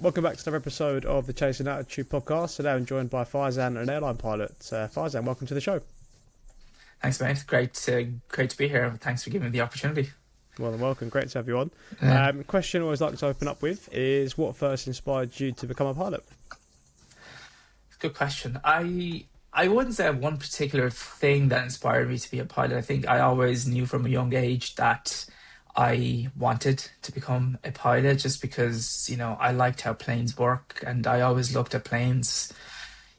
Welcome back to another episode of the Chasin Altitude Podcast. Today I'm joined by Faizan, an airline pilot. Faizan, welcome to the show. Thanks, mate. Great to be here. Thanks for giving me the opportunity. Well, welcome. Great to have you on. Question I always like to open up with is, what first inspired you to become a pilot? Good question. I wouldn't say I have one particular thing that inspired me to be a pilot. I think I always knew from a young age that I wanted to become a pilot just because, I liked how planes work, and I always looked at planes,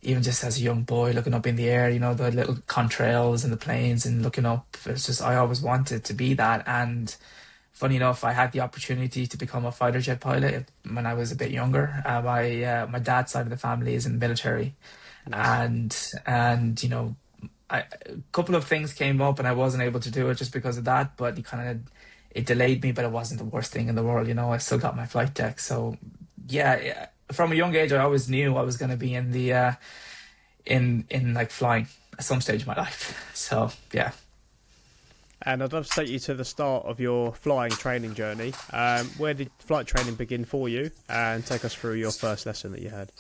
even just as a young boy, looking up in the air, the little contrails and the planes and looking up. It's just, I always wanted to be that. And funny enough, I had the opportunity to become a fighter jet pilot when I was a bit younger. My dad's side of the family is in the military. Nice. And a couple of things came up and I wasn't able to do it just because of that, but it delayed me, but it wasn't the worst thing in the world. I still got my flight deck. So yeah, from a young age, I always knew I was going to be in the in like flying at some stage of my life. So yeah. And I'd love to take you to the start of your flying training journey. Where did flight training begin for you? And take us through your first lesson that you had.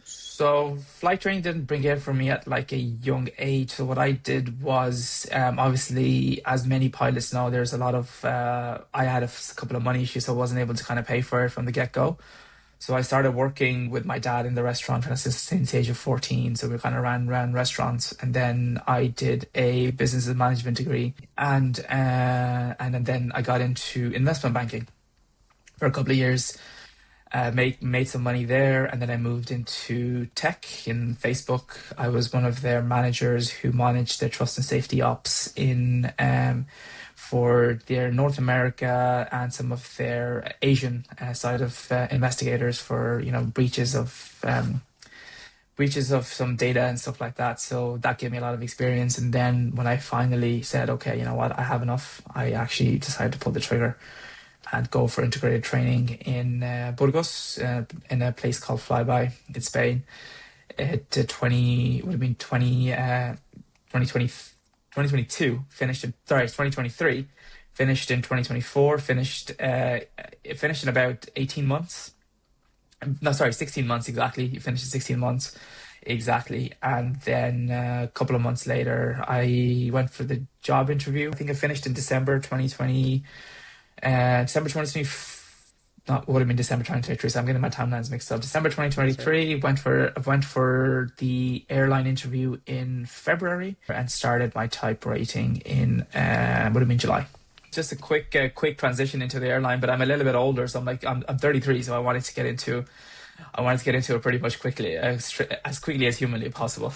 So flight training didn't begin for me at like a young age. So what I did was, obviously, as many pilots know, there's a lot of, I had a couple of money issues, so I wasn't able to kind of pay for it from the get-go. So I started working with my dad in the restaurant since the age of 14. So we kind of ran restaurants, and then I did a business management degree, and then I got into investment banking for a couple of years. Made some money there, and then I moved into tech in Facebook. I was one of their managers who managed their trust and safety ops in for their North America and some of their Asian side of investigators for breaches of some data and stuff like that. So that gave me a lot of experience. And then when I finally said, okay, you know what, I have enough, I actually decided to pull the trigger and go for integrated training in Burgos, in a place called Flyby in Spain. It 2022, finished in 2023, finished in 2024, finished in about 18 months. No, sorry, 16 months exactly. You finished in 16 months exactly. And then a couple of months later, I went for the job interview. I think I finished in December 2020. December 2020, not would have been December 2023, so I'm getting my timelines mixed up. December 2023, went for the airline interview in February and started my type rating in would have been July. Just a quick transition into the airline, but I'm a little bit older, so I'm 33, so I wanted to get into it pretty much quickly, as quickly as humanly possible.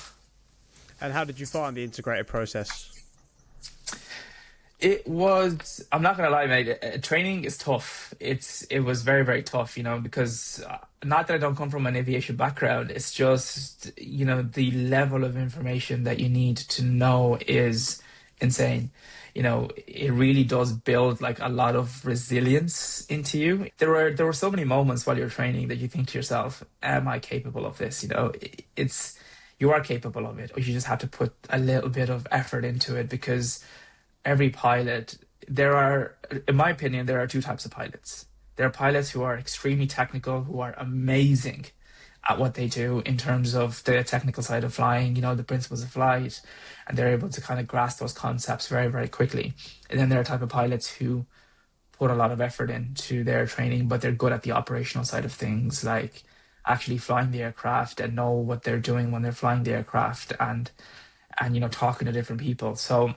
And how did you find the integrated process? It was, I'm not going to lie, mate, training is tough. It was very, very tough, because not that I don't come from an aviation background, it's just, the level of information that you need to know is insane. It really does build like a lot of resilience into you. There were so many moments while you're training that you think to yourself, am I capable of this? You are capable of it, or you just have to put a little bit of effort into it, because every pilot, in my opinion, there are two types of pilots. There are pilots who are extremely technical, who are amazing at what they do in terms of the technical side of flying, the principles of flight, and they're able to kind of grasp those concepts very, very quickly. And then there are type of pilots who put a lot of effort into their training, but they're good at the operational side of things, like actually flying the aircraft and know what they're doing when they're flying the aircraft and talking to different people. So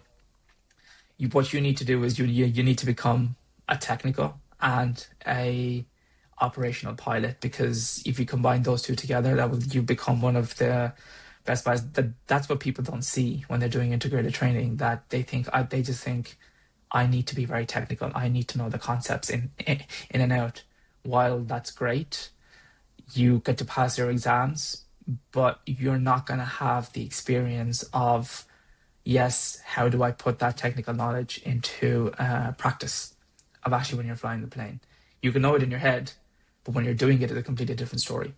what you need to do is you need to become a technical and a operational pilot, because if you combine those two together, you become one of the best pilots. That's what people don't see when they're doing integrated training, that they just think I need to be very technical, I need to know the concepts in and out. While that's great, you get to pass your exams, but you're not going to have the experience of, yes, how do I put that technical knowledge into practice of actually when you're flying the plane. You can know it in your head, but when you're doing it, it's a completely different story.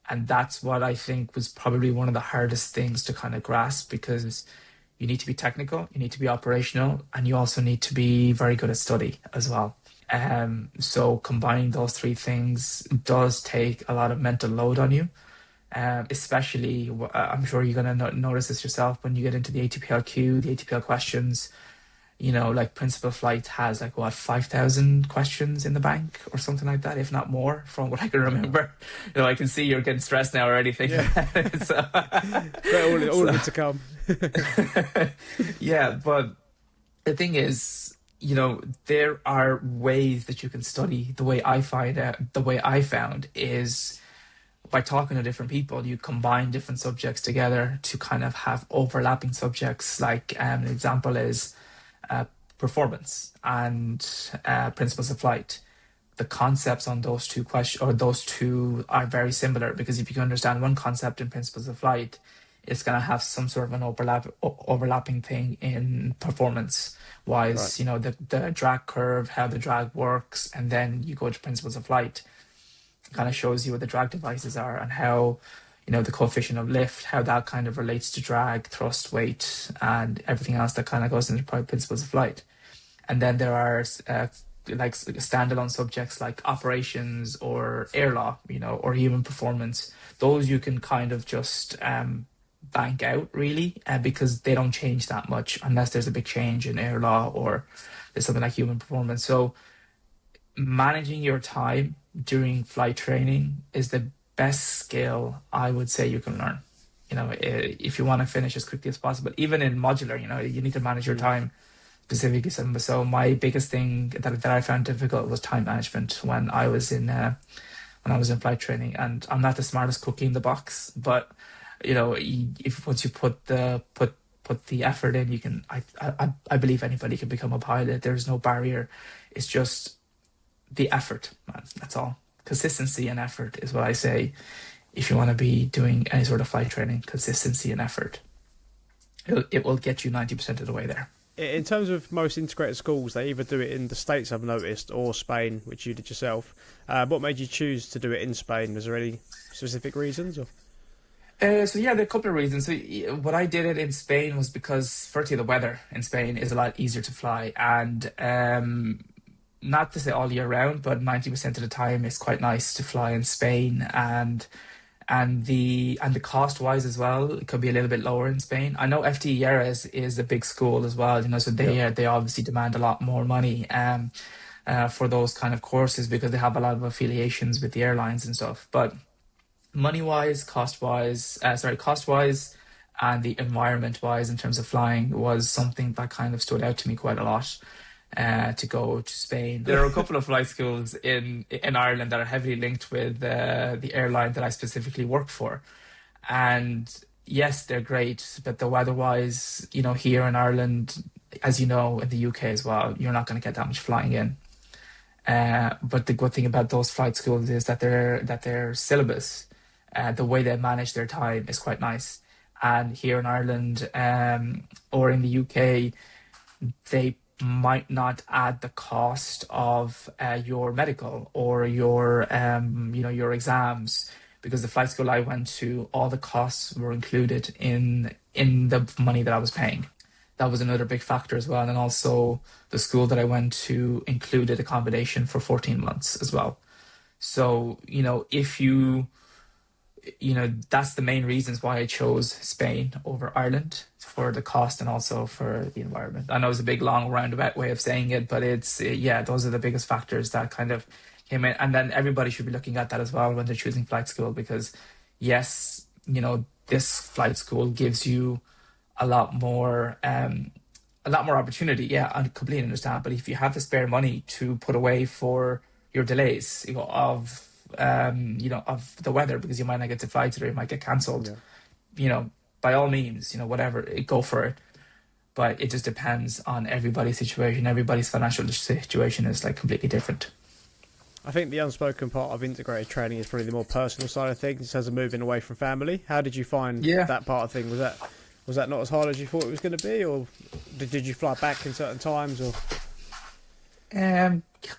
And that's what I think was probably one of the hardest things to kind of grasp, because you need to be technical, you need to be operational, and you also need to be very good at study as well. So combining those three things does take a lot of mental load on you. Especially, I'm sure you're going to notice this yourself when you get into the ATPLQ, the ATPL questions. Like Principal Flight has like what, 5,000 questions in the bank or something like that, if not more, from what I can remember. I can see you're getting stressed now already thinking about it. So, But all of it to come. yeah, but the thing is, there are ways that you can study. The way I found is by talking to different people, you combine different subjects together to kind of have overlapping subjects. Like an example is uh, performance and principles of flight. The concepts on those two questions or those two are very similar, because if you can understand one concept in principles of flight, it's going to have some sort of an overlapping thing in performance wise. Right. The drag curve, how the drag works, and then you go to principles of flight. It kind of shows you what the drag devices are and how the coefficient of lift, how that kind of relates to drag, thrust, weight, and everything else that kind of goes into principles of flight. And then there are like standalone subjects like operations or air law, or human performance. Those you can kind of just bank out really, because they don't change that much unless there's a big change in air law or there's something like human performance. So managing your time during flight training is the best skill I would say you can learn. If you want to finish as quickly as possible, even in modular, you need to manage your time specifically. So my biggest thing that I found difficult was time management when I was in flight training. And I'm not the smartest cookie in the box, but if once you put the effort in, you can. I believe anybody can become a pilot. There's no barrier. It's just the effort, man. That's all. Consistency and effort is what I say. If you want to be doing any sort of flight training, consistency and effort, it will get you 90% of the way there. In terms of most integrated schools, they either do it in the States, I've noticed, or Spain, which you did yourself. What made you choose to do it in Spain? Was there any specific reasons? Or? So yeah, there are a couple of reasons. So what I did it in Spain was because, firstly, the weather in Spain is a lot easier to fly, and not to say all year round, but 90% of the time it's quite nice to fly in Spain, and the cost wise as well, it could be a little bit lower in Spain. I know FT Lleras is a big school as well, so they obviously demand a lot more money for those kind of courses because they have a lot of affiliations with the airlines and stuff. But money wise, cost wise, and the environment wise in terms of flying was something that kind of stood out to me quite a lot. To go to Spain. There are a couple of flight schools in Ireland that are heavily linked with the airline that I specifically work for. And yes, they're great, but the weather-wise, here in Ireland, as you know, in the UK as well, you're not going to get that much flying in. But the good thing about those flight schools is that their syllabus, the way they manage their time is quite nice. And here in Ireland or in the UK, they might not add the cost of your medical or your your exams, because the flight school I went to, all the costs were included in the money that I was paying. That was another big factor as well. And also the school that I went to included accommodation for 14 months as well. So if that's the main reasons why I chose Spain over Ireland, for the cost and also for the environment. I know it's a big, long, roundabout way of saying it, but those are the biggest factors that kind of came in. And then everybody should be looking at that as well when they're choosing flight school, because yes, this flight school gives you a lot more opportunity. Yeah, I completely understand. But if you have the spare money to put away for your delays, of the weather, because you might not get to fly today, it might get cancelled. Yeah. By all means, whatever, go for it. But it just depends on everybody's situation. Everybody's financial situation is like completely different. I think the unspoken part of integrated training is probably the more personal side of things, in terms of moving away from family. How did you find that part of thing? Was that not as hard as you thought it was going to be, or did you fly back in certain times? Or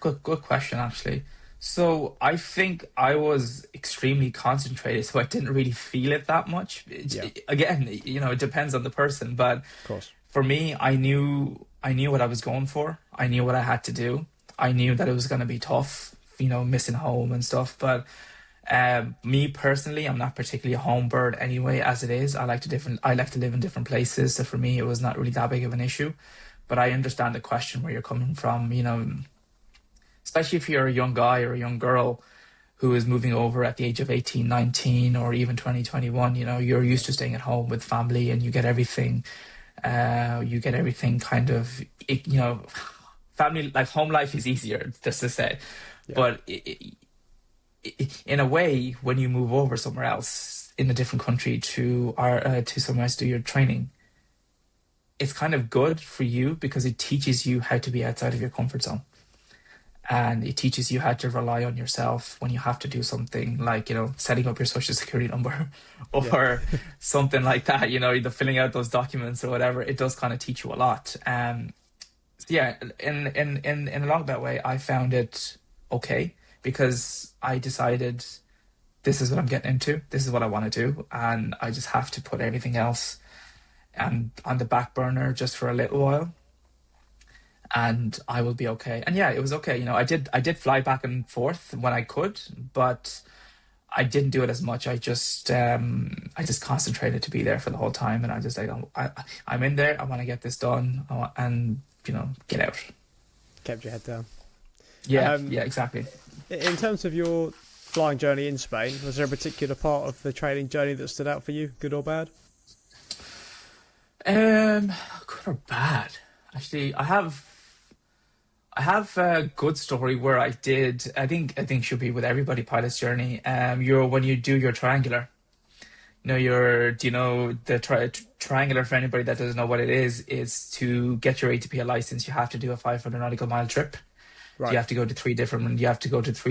good question, actually. So I think I was extremely concentrated, so I didn't really feel it that much. Again, it depends on the person, but of course, for me, I knew what I was going for. I knew what I had to do. I knew that it was going to be tough, missing home and stuff. But me personally, I'm not particularly a home bird anyway. As it is, I like to live in different places. So for me, it was not really that big of an issue. But I understand the question where you're coming from. Especially if you're a young guy or a young girl who is moving over at the age of 18, 19, or even 20, 21. You're used to staying at home with family, and you get everything. Kind of, family, like home life is easier, just to say. Yeah. But in a way, when you move over somewhere else in a different country to somewhere else to do your training, it's kind of good for you because it teaches you how to be outside of your comfort zone. And it teaches you how to rely on yourself when you have to do something like, setting up your social security number or something like that, either filling out those documents or whatever. It does kind of teach you a lot. In a long that way, I found it okay because I decided this is what I'm getting into. This is what I want to do. And I just have to put everything else on the back burner just for a little while. And I will be okay. And yeah, it was okay. I did fly back and forth when I could, but I didn't do it as much. I just concentrated to be there for the whole time. And I just like, I'm in there. I want to get this done and, get out. Kept your head down. Yeah, yeah, exactly. In terms of your flying journey in Spain, was there a particular part of the training journey that stood out for you, good or bad? Good or bad? Actually, I have a good story where I think should be with everybody pilot's journey. When you do your triangular, the triangular, for anybody that doesn't know what it is to get your ATP license, you have to do a 500 nautical mile trip. Right. You have to go to three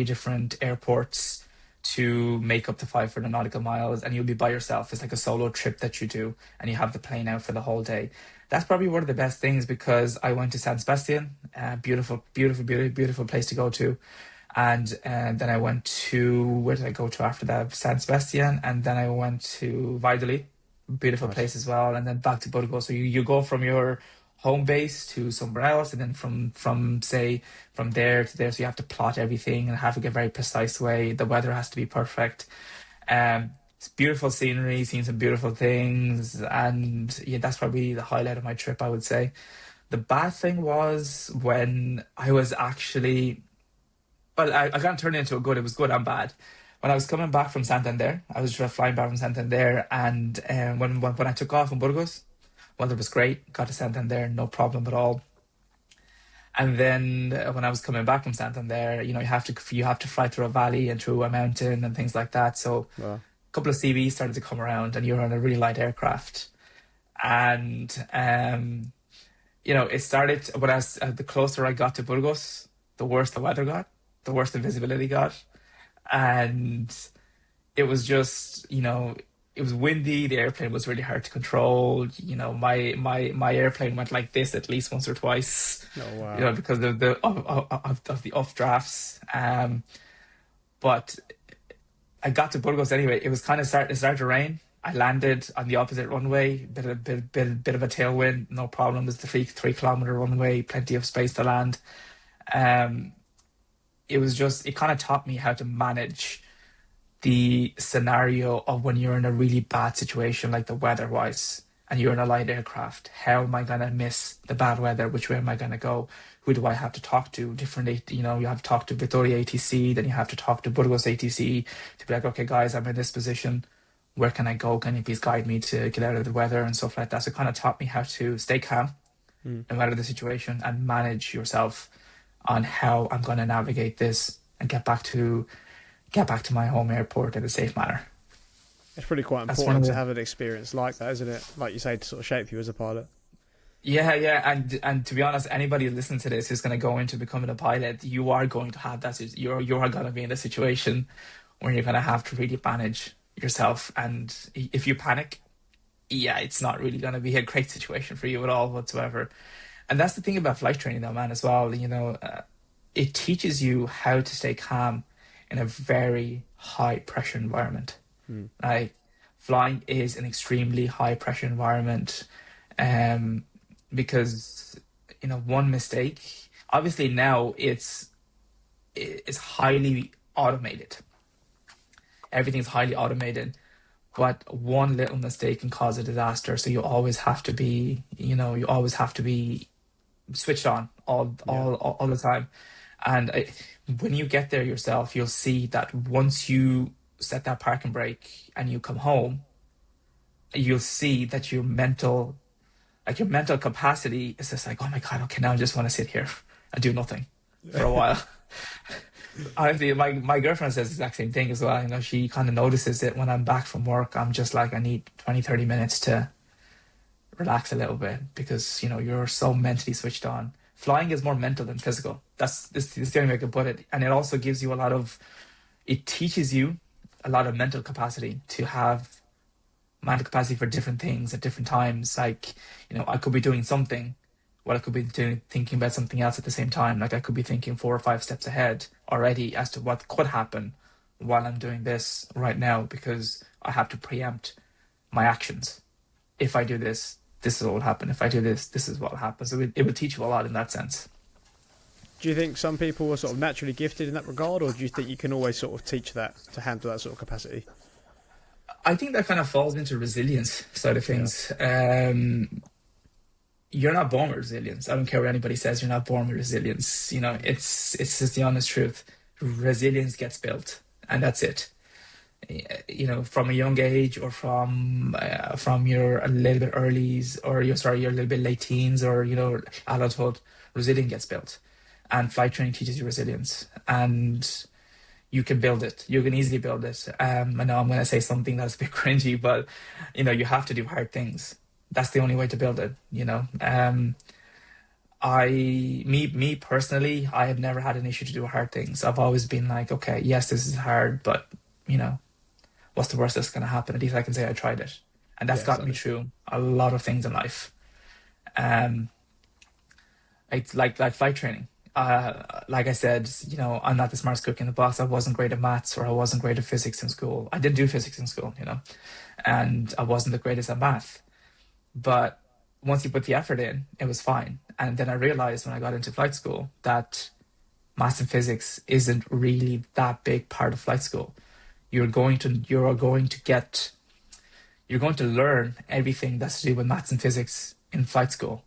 different airports to make up the 500 nautical miles, and you'll be by yourself. It's like a solo trip that you do, and you have the plane out for the whole day. That's probably one of the best things because I went to San Sebastian, beautiful place to go to. And then I went to, where did I go to after that? San Sebastian. And then I went to Valladolid, beautiful place as well. And then back to Burgos. So you go from your home base to somewhere else. And then from there to there. So you have to plot everything and have to get very precise way. The weather has to be perfect. It's beautiful scenery, seeing some beautiful things, and yeah, that's probably the highlight of my trip, I would say. The bad thing was when I was actually, I can't turn it into a good. It was good and bad. When I was coming back from Santander, I was just flying back from Santander, and when I took off in Burgos, weather was great. Got to Santander, no problem at all. And then when I was coming back from Santander, you have to fly through a valley and through a mountain and things like that. So. Wow. Couple of CVs started to come around, and you're on a really light aircraft, and it started when the closer I got to Burgos, the worse the weather got, the worse the visibility got, and it was just it was windy. The airplane was really hard to control. My airplane went like this at least once or twice. Oh wow! Because of the updrafts. But I got to Burgos anyway. It was kind of starting to rain. I landed on the opposite runway, bit of a tailwind, no problem. There's the 3-kilometer runway, plenty of space to land. It kind of taught me how to manage the scenario of when you're in a really bad situation, like the weather-wise, and you're in a light aircraft. How am I going to miss the bad weather? Which way am I going to go? Who do I have to talk to? You have to talk to Vitoria ATC, then you have to talk to Burgos ATC to be like, okay, guys, I'm in this position. Where can I go? Can you please guide me to get out of the weather and stuff like that? So it kind of taught me how to stay calm no matter the situation and manage yourself on how I'm going to navigate this and get back to my home airport in a safe manner. It's pretty quite important to have an experience like that, isn't it? Like you say, to sort of shape you as a pilot. Yeah, and to be honest, anybody listening to this who's going to go into becoming a pilot, you are going to have that. You are going to be in a situation where you're going to have to really manage yourself, and if you panic, it's not really going to be a great situation for you at all whatsoever. And that's the thing about flight training, though, man, as well. It teaches you how to stay calm in a very high pressure environment. Like flying is an extremely high pressure environment. Because one mistake, Obviously now it's highly automated. Everything's highly automated, but one little mistake can cause a disaster. So you always have to be, you always have to be switched on all the time. And when you get there yourself, you'll see that once you set that parking brake and you come home, you'll see that your mental capacity is just like, oh my God, okay, now I just want to sit here and do nothing for a while. Honestly, my girlfriend says the exact same thing as well. She kind of notices it when I'm back from work. I'm just like, I need 20, 30 minutes to relax a little bit because, you're so mentally switched on. Flying is more mental than physical. That's the only way I can put it. And it also gives you it teaches you a lot of mental capacity to have mental capacity for different things at different times. Like, I could be doing something while I could be thinking about something else at the same time. Like I could be thinking 4 or 5 steps ahead already as to what could happen while I'm doing this right now, because I have to preempt my actions. If I do this, this is what will happen. If I do this, this is what will happen. So it will teach you a lot in that sense. Do you think some people are sort of naturally gifted in that regard, or do you think you can always sort of teach that to handle that sort of capacity? I think that kind of falls into resilience side of things. You're not born with resilience. I don't care what anybody says. You're not born with resilience. It's just the honest truth. Resilience gets built, and that's it. From a young age, or from your a little bit earlys, or your little bit late teens, or adulthood, resilience gets built, and flight training teaches you resilience, and you can build it. You can easily build it. I know I'm going to say something that's a bit cringy, but you have to do hard things. That's the only way to build it. Me personally, I have never had an issue to do hard things. I've always been like, okay, yes, this is hard, but what's the worst that's going to happen? At least I can say I tried it, and that's gotten me through a lot of things in life. It's like flight training. Like I said, I'm not the smartest cook in the box. I wasn't great at maths, or I wasn't great at physics in school. I didn't do physics in school, and I wasn't the greatest at math. But once you put the effort in, it was fine. And then I realized when I got into flight school that maths and physics isn't really that big part of flight school. You're going to learn everything that's to do with maths and physics in flight school.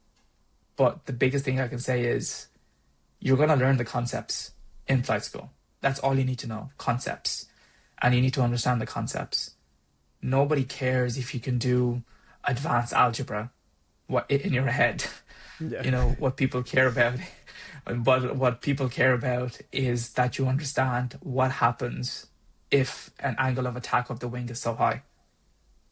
But the biggest thing I can say is you're going to learn the concepts in flight school. That's all you need to know, concepts. And you need to understand the concepts. Nobody cares if you can do advanced algebra in your head. What people care about. But what people care about is that you understand what happens if an angle of attack of the wing is so high.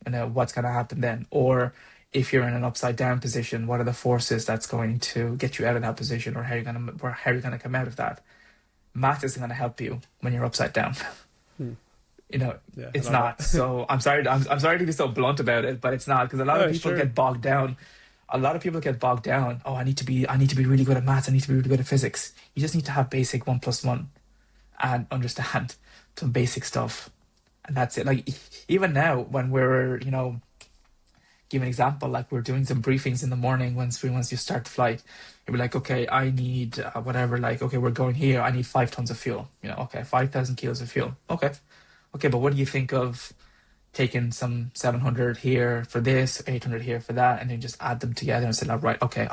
What's going to happen then? Or if you're in an upside down position, what are the forces that's going to get you out of that position, or how you're going to come out of that? Math isn't going to help you when you're upside down. It's not. So I'm sorry to be so blunt about it, but it's not, because a lot of people get bogged down. Oh, I need to be really good at maths. I need to be really good at physics. You just need to have basic 1 + 1 and understand some basic stuff, and that's it. Like even now, when we're give an example, like we're doing some briefings in the morning once you start the flight, you'll be like, okay, I need whatever. Like, okay, we're going here. I need 5 tons of fuel. Okay, 5,000 kilos of fuel. Okay, but what do you think of taking some 700 here for this, 800 here for that, and then just add them together and say, like, right, okay,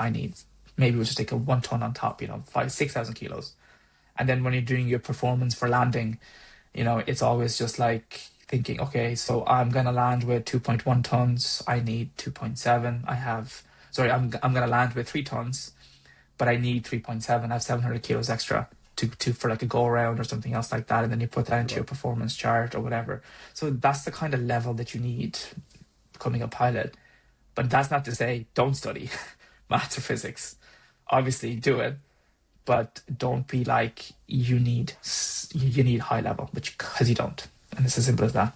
maybe we'll just take a 1 ton on top, 6,000 kilos. And then when you're doing your performance for landing, it's always just like thinking, okay, so I'm going to land with 2.1 tons. I need 2.7. I'm going to land with 3 tons, but I need 3.7. I have 700 kilos extra for like a go around or something else like that. And then you put that into your performance chart or whatever. So that's the kind of level that you need becoming a pilot. But that's not to say don't study maths or physics. Obviously do it, but don't be like you need high level, because you don't. And it's as simple as that.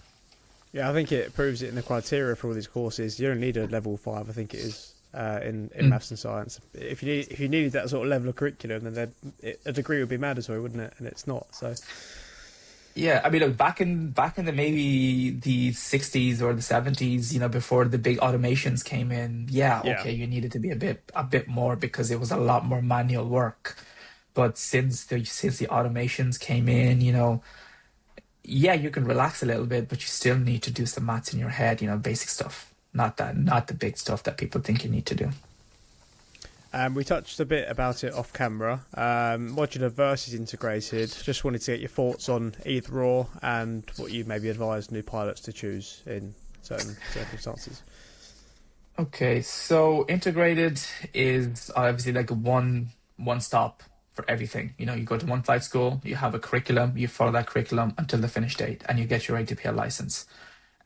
Yeah, I think it proves it in the criteria for all these courses. You don't need a level 5, I think it is, in maths and science. If you needed that sort of level of curriculum, then a degree would be mandatory, wouldn't it? And it's not. So. Yeah, I mean, look, back in the maybe the 60s or the 70s, before the big automations came in, okay, you needed to be a bit more, because it was a lot more manual work. But since the automations came in, yeah, you can relax a little bit, but you still need to do some maths in your head, basic stuff, not the big stuff that people think you need to do. We touched a bit about it off camera. Modular versus integrated. Just wanted to get your thoughts on either or and what you maybe advise new pilots to choose in certain circumstances. Okay, so integrated is obviously like a one stop for everything. You go to one flight school, you have a curriculum, you follow that curriculum until the finish date, and you get your ATPL license,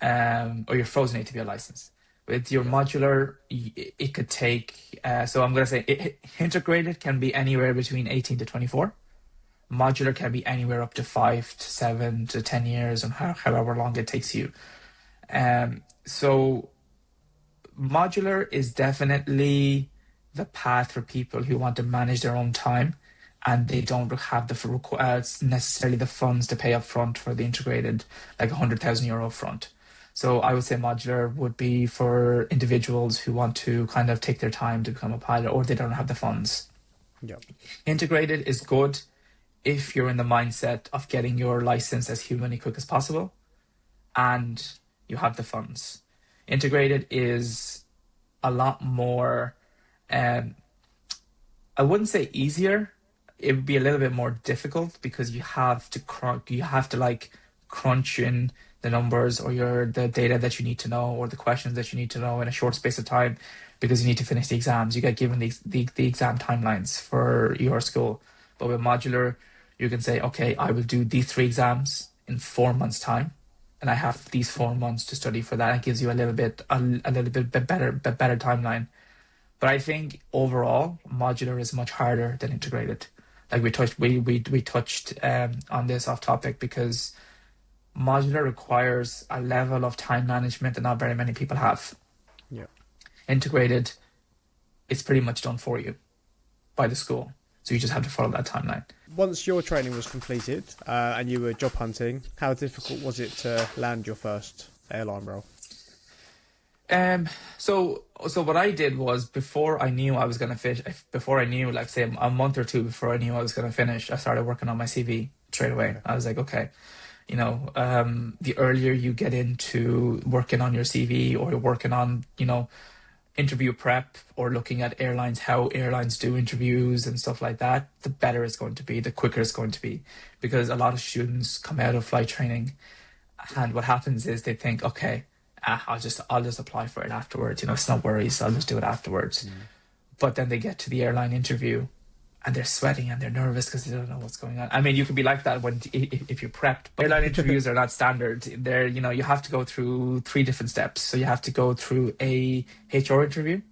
or your frozen ATPL license. With your modular, it could take, so I'm going to say integrated can be anywhere between 18 to 24. Modular can be anywhere up to 5 to 7 to 10 years, and however long it takes you. So modular is definitely the path for people who want to manage their own time and they don't have necessarily the funds to pay up front for the integrated, like €100,000 up front. So I would say modular would be for individuals who want to kind of take their time to become a pilot, or they don't have the funds. Yep. Integrated is good if you're in the mindset of getting your license as humanly quick as possible and you have the funds. Integrated is a lot more, I wouldn't say easier. It would be a little bit more difficult because you have to crunch in the numbers or the data that you need to know or the questions that you need to know in a short space of time, because you need to finish the exams. You get given the exam timelines for your school. But with modular, you can say, okay, I will do these 3 exams in 4 months' time, and I have these 4 months to study for that. It gives you a little bit better timeline. But I think overall, modular is much harder than integrated. Like we touched on this off topic, because modular requires a level of time management that not very many people have. Yeah. Integrated, it's pretty much done for you by the school. So you just have to follow that timeline. Once your training was completed and you were job hunting, how difficult was it to land your first airline role? So what I did was, before I knew I was going to finish, before I knew, like say a month or two before I knew I was going to finish, I started working on my CV straight away. Okay. I was like, okay, the earlier you get into working on your CV or working on, interview prep or looking at airlines, how airlines do interviews and stuff like that, the better it's going to be, the quicker it's going to be. Because a lot of students come out of flight training and what happens is they think, okay, I'll just apply for it afterwards. It's no worries. I'll just do it afterwards. But then they get to the airline interview and they're sweating and they're nervous because they don't know what's going on. I mean, you can be like that if you're prepped. But airline interviews are not standard. They're, you have to go through 3 different steps. So you have to go through a HR interview,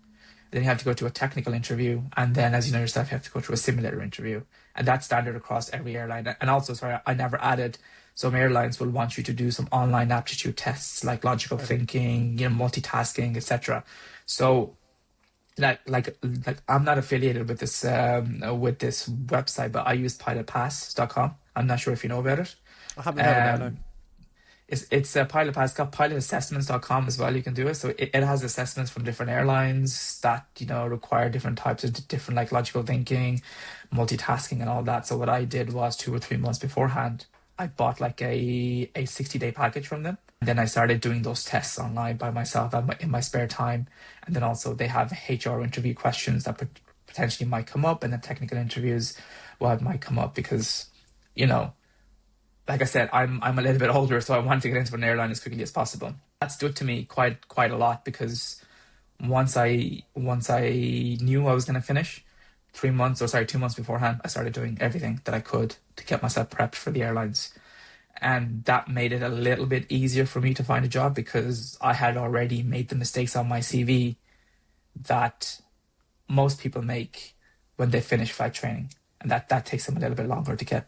then you have to go to a technical interview, and then, as you know yourself, you have to go through a simulator interview. And that's standard across every airline. And also, sorry, I never added, some airlines will want you to do some online aptitude tests like logical thinking, multitasking, etc. So like I'm not affiliated with this website, but I use pilotpass.com. I'm not sure if you know about it. I haven't heard about it. It's a Pilot Pass. It's got pilotassessments.com as well. You can do it. So it has assessments from different airlines that require different types of different, like logical thinking, multitasking, and all that. So what I did was 2 or 3 months beforehand, I bought like a 60-day package from them. And then I started doing those tests online by myself in my spare time. And then also they have HR interview questions that potentially might come up, and then technical interviews might come up, because, like I said, I'm a little bit older, so I wanted to get into an airline as quickly as possible. That stood to me quite a lot, because once I knew I was going to finish, 2 months beforehand, I started doing everything that I could to get myself prepped for the airlines. And that made it a little bit easier for me to find a job, because I had already made the mistakes on my CV that most people make when they finish flight training. And that takes them a little bit longer to get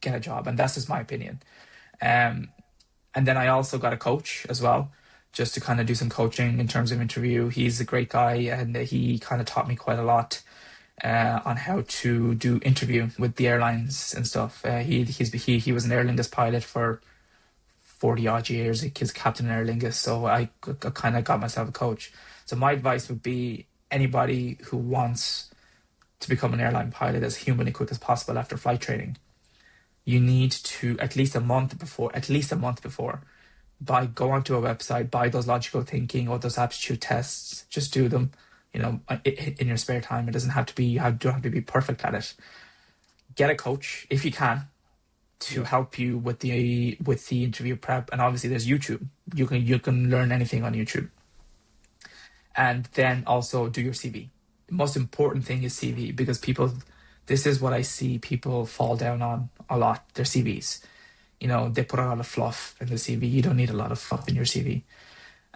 a job. And that's just my opinion. And then I also got a coach as well, just to kind of do some coaching in terms of interview. He's a great guy, and he kind of taught me quite a lot on how to do interview with the airlines and stuff. He was an Aer Lingus pilot for 40 odd years. He's captain in Aer Lingus, so I kind of got myself a coach. So my advice would be, anybody who wants to become an airline pilot as humanly quick as possible after flight training, you need to at least a month before, go onto a website, buy those logical thinking or those aptitude tests, just do them, in your spare time. It doesn't have to be, don't have to be perfect at it. Get a coach if you can to help you with the interview prep. And obviously there's YouTube. You can learn anything on YouTube. And then also do your CV. The most important thing is CV, because this is what I see people fall down on a lot, their CVs. They put a lot of fluff in the CV. You don't need a lot of fluff in your CV.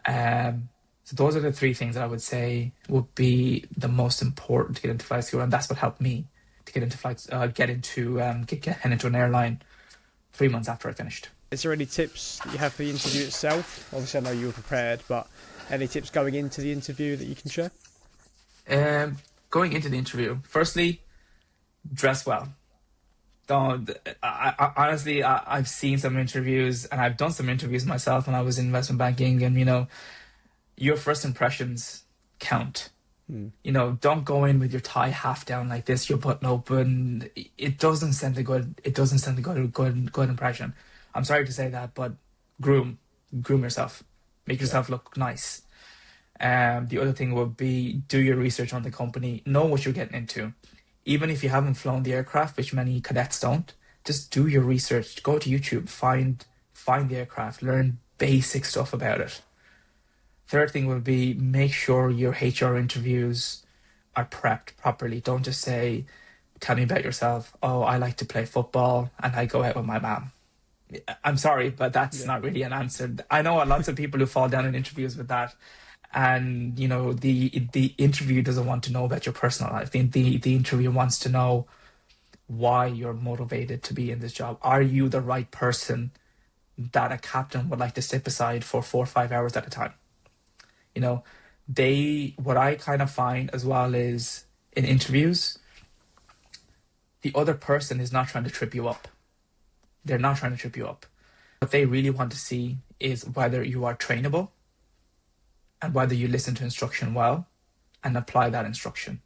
So those are the three things that I would say would be the most important to get into flight school. And that's what helped me to get into get into an airline 3 months after I finished. Is there any tips that you have for the interview itself? Obviously, I know you were prepared, but any tips going into the interview that you can share? Going into the interview, firstly, dress well. Honestly, I've seen some interviews, and I've done some interviews myself when I was in investment banking, and your first impressions count. Don't go in with your tie half down like this, your button open. It doesn't send a good impression. I'm sorry to say that, but groom yourself, make yourself look nice. The other thing would be do your research on the company, know what you're getting into. Even if you haven't flown the aircraft, which many cadets don't, just do your research. Go to YouTube, find the aircraft, learn basic stuff about it. Third thing would be make sure your HR interviews are prepped properly. Don't just say, tell me about yourself. Oh, I like to play football and I go out with my mom. I'm sorry, but that's not really an answer. I know lots of people who fall down in interviews with that. And, the interview doesn't want to know about your personal life. The interview wants to know why you're motivated to be in this job. Are you the right person that a captain would like to sit beside for 4 or 5 hours at a time? What I kind of find as well is in interviews, the other person is not trying to trip you up. They're not trying to trip you up. What they really want to see is whether you are trainable and whether you listen to instruction well and apply that instruction.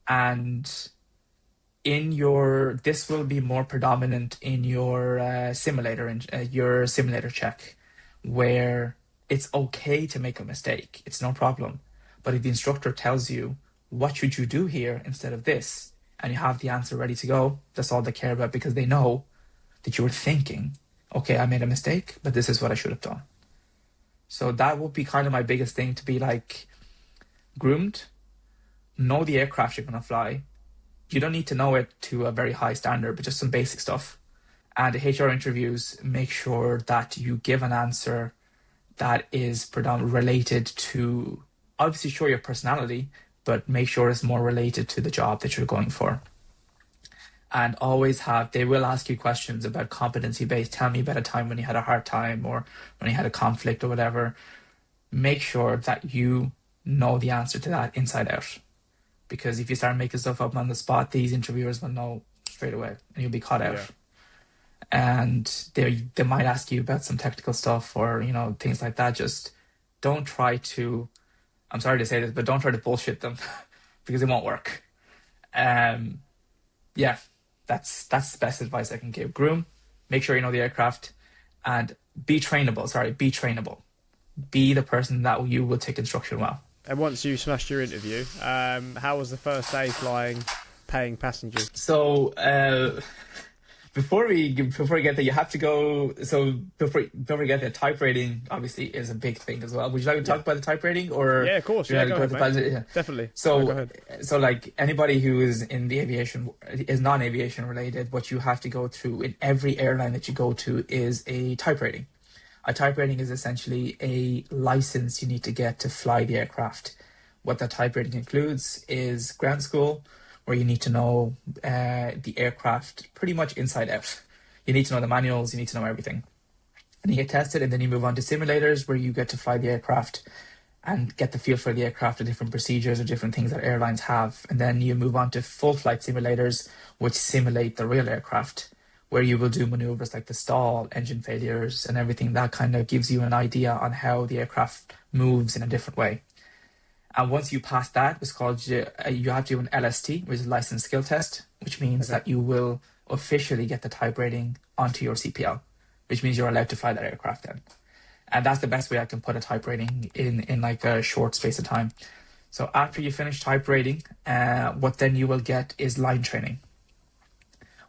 And this will be more predominant in your simulator check, where it's okay to make a mistake. It's no problem. But if the instructor tells you, what should you do here instead of this, and you have the answer ready to go, that's all they care about, because they know that you were thinking, okay, I made a mistake, but this is what I should have done. So that would be kind of my biggest thing, to be like groomed, know the aircraft you're going to fly. You don't need to know it to a very high standard, but just some basic stuff. And the HR interviews, make sure that you give an answer that is predominantly related to, obviously show your personality, but make sure it's more related to the job that you're going for. And they will ask you questions about competency-based. Tell me about a time when you had a hard time or when you had a conflict or whatever. Make sure that you know the answer to that inside out. Because if you start making stuff up on the spot, these interviewers will know straight away and you'll be caught out. Yeah. And they might ask you about some technical stuff or, things like that. Just don't try to, I'm sorry to say this, but don't try to bullshit them because it won't work. That's the best advice I can give. Groom, make sure you know the aircraft, and be trainable. Be the person that you will take instruction well. And once you smashed your interview, how was the first day flying paying passengers? So before we get there, you have to go. So before we get there, type rating obviously is a big thing as well. Would you like to talk about the type rating, or of course, go ahead, mate. Definitely. So go ahead. So like anybody who is in the aviation is non-aviation related, what you have to go through in every airline that you go to is a type rating. A type rating is essentially a license you need to get to fly the aircraft. What that type rating includes is ground school, where you need to know the aircraft pretty much inside out. You need to know the manuals, you need to know everything. And you get tested, and then you move on to simulators, where you get to fly the aircraft and get the feel for the aircraft, the different procedures or different things that airlines have. And then you move on to full flight simulators, which simulate the real aircraft, where you will do maneuvers like the stall, engine failures, and everything. That kind of gives you an idea on how the aircraft moves in a different way. And once you pass that, it's called you have to do an LST, which is license skill test, which means that you will officially get the type rating onto your CPL, which means you're allowed to fly that aircraft then. And that's the best way I can put a type rating in like a short space of time. So after you finish type rating, what then you will get is line training,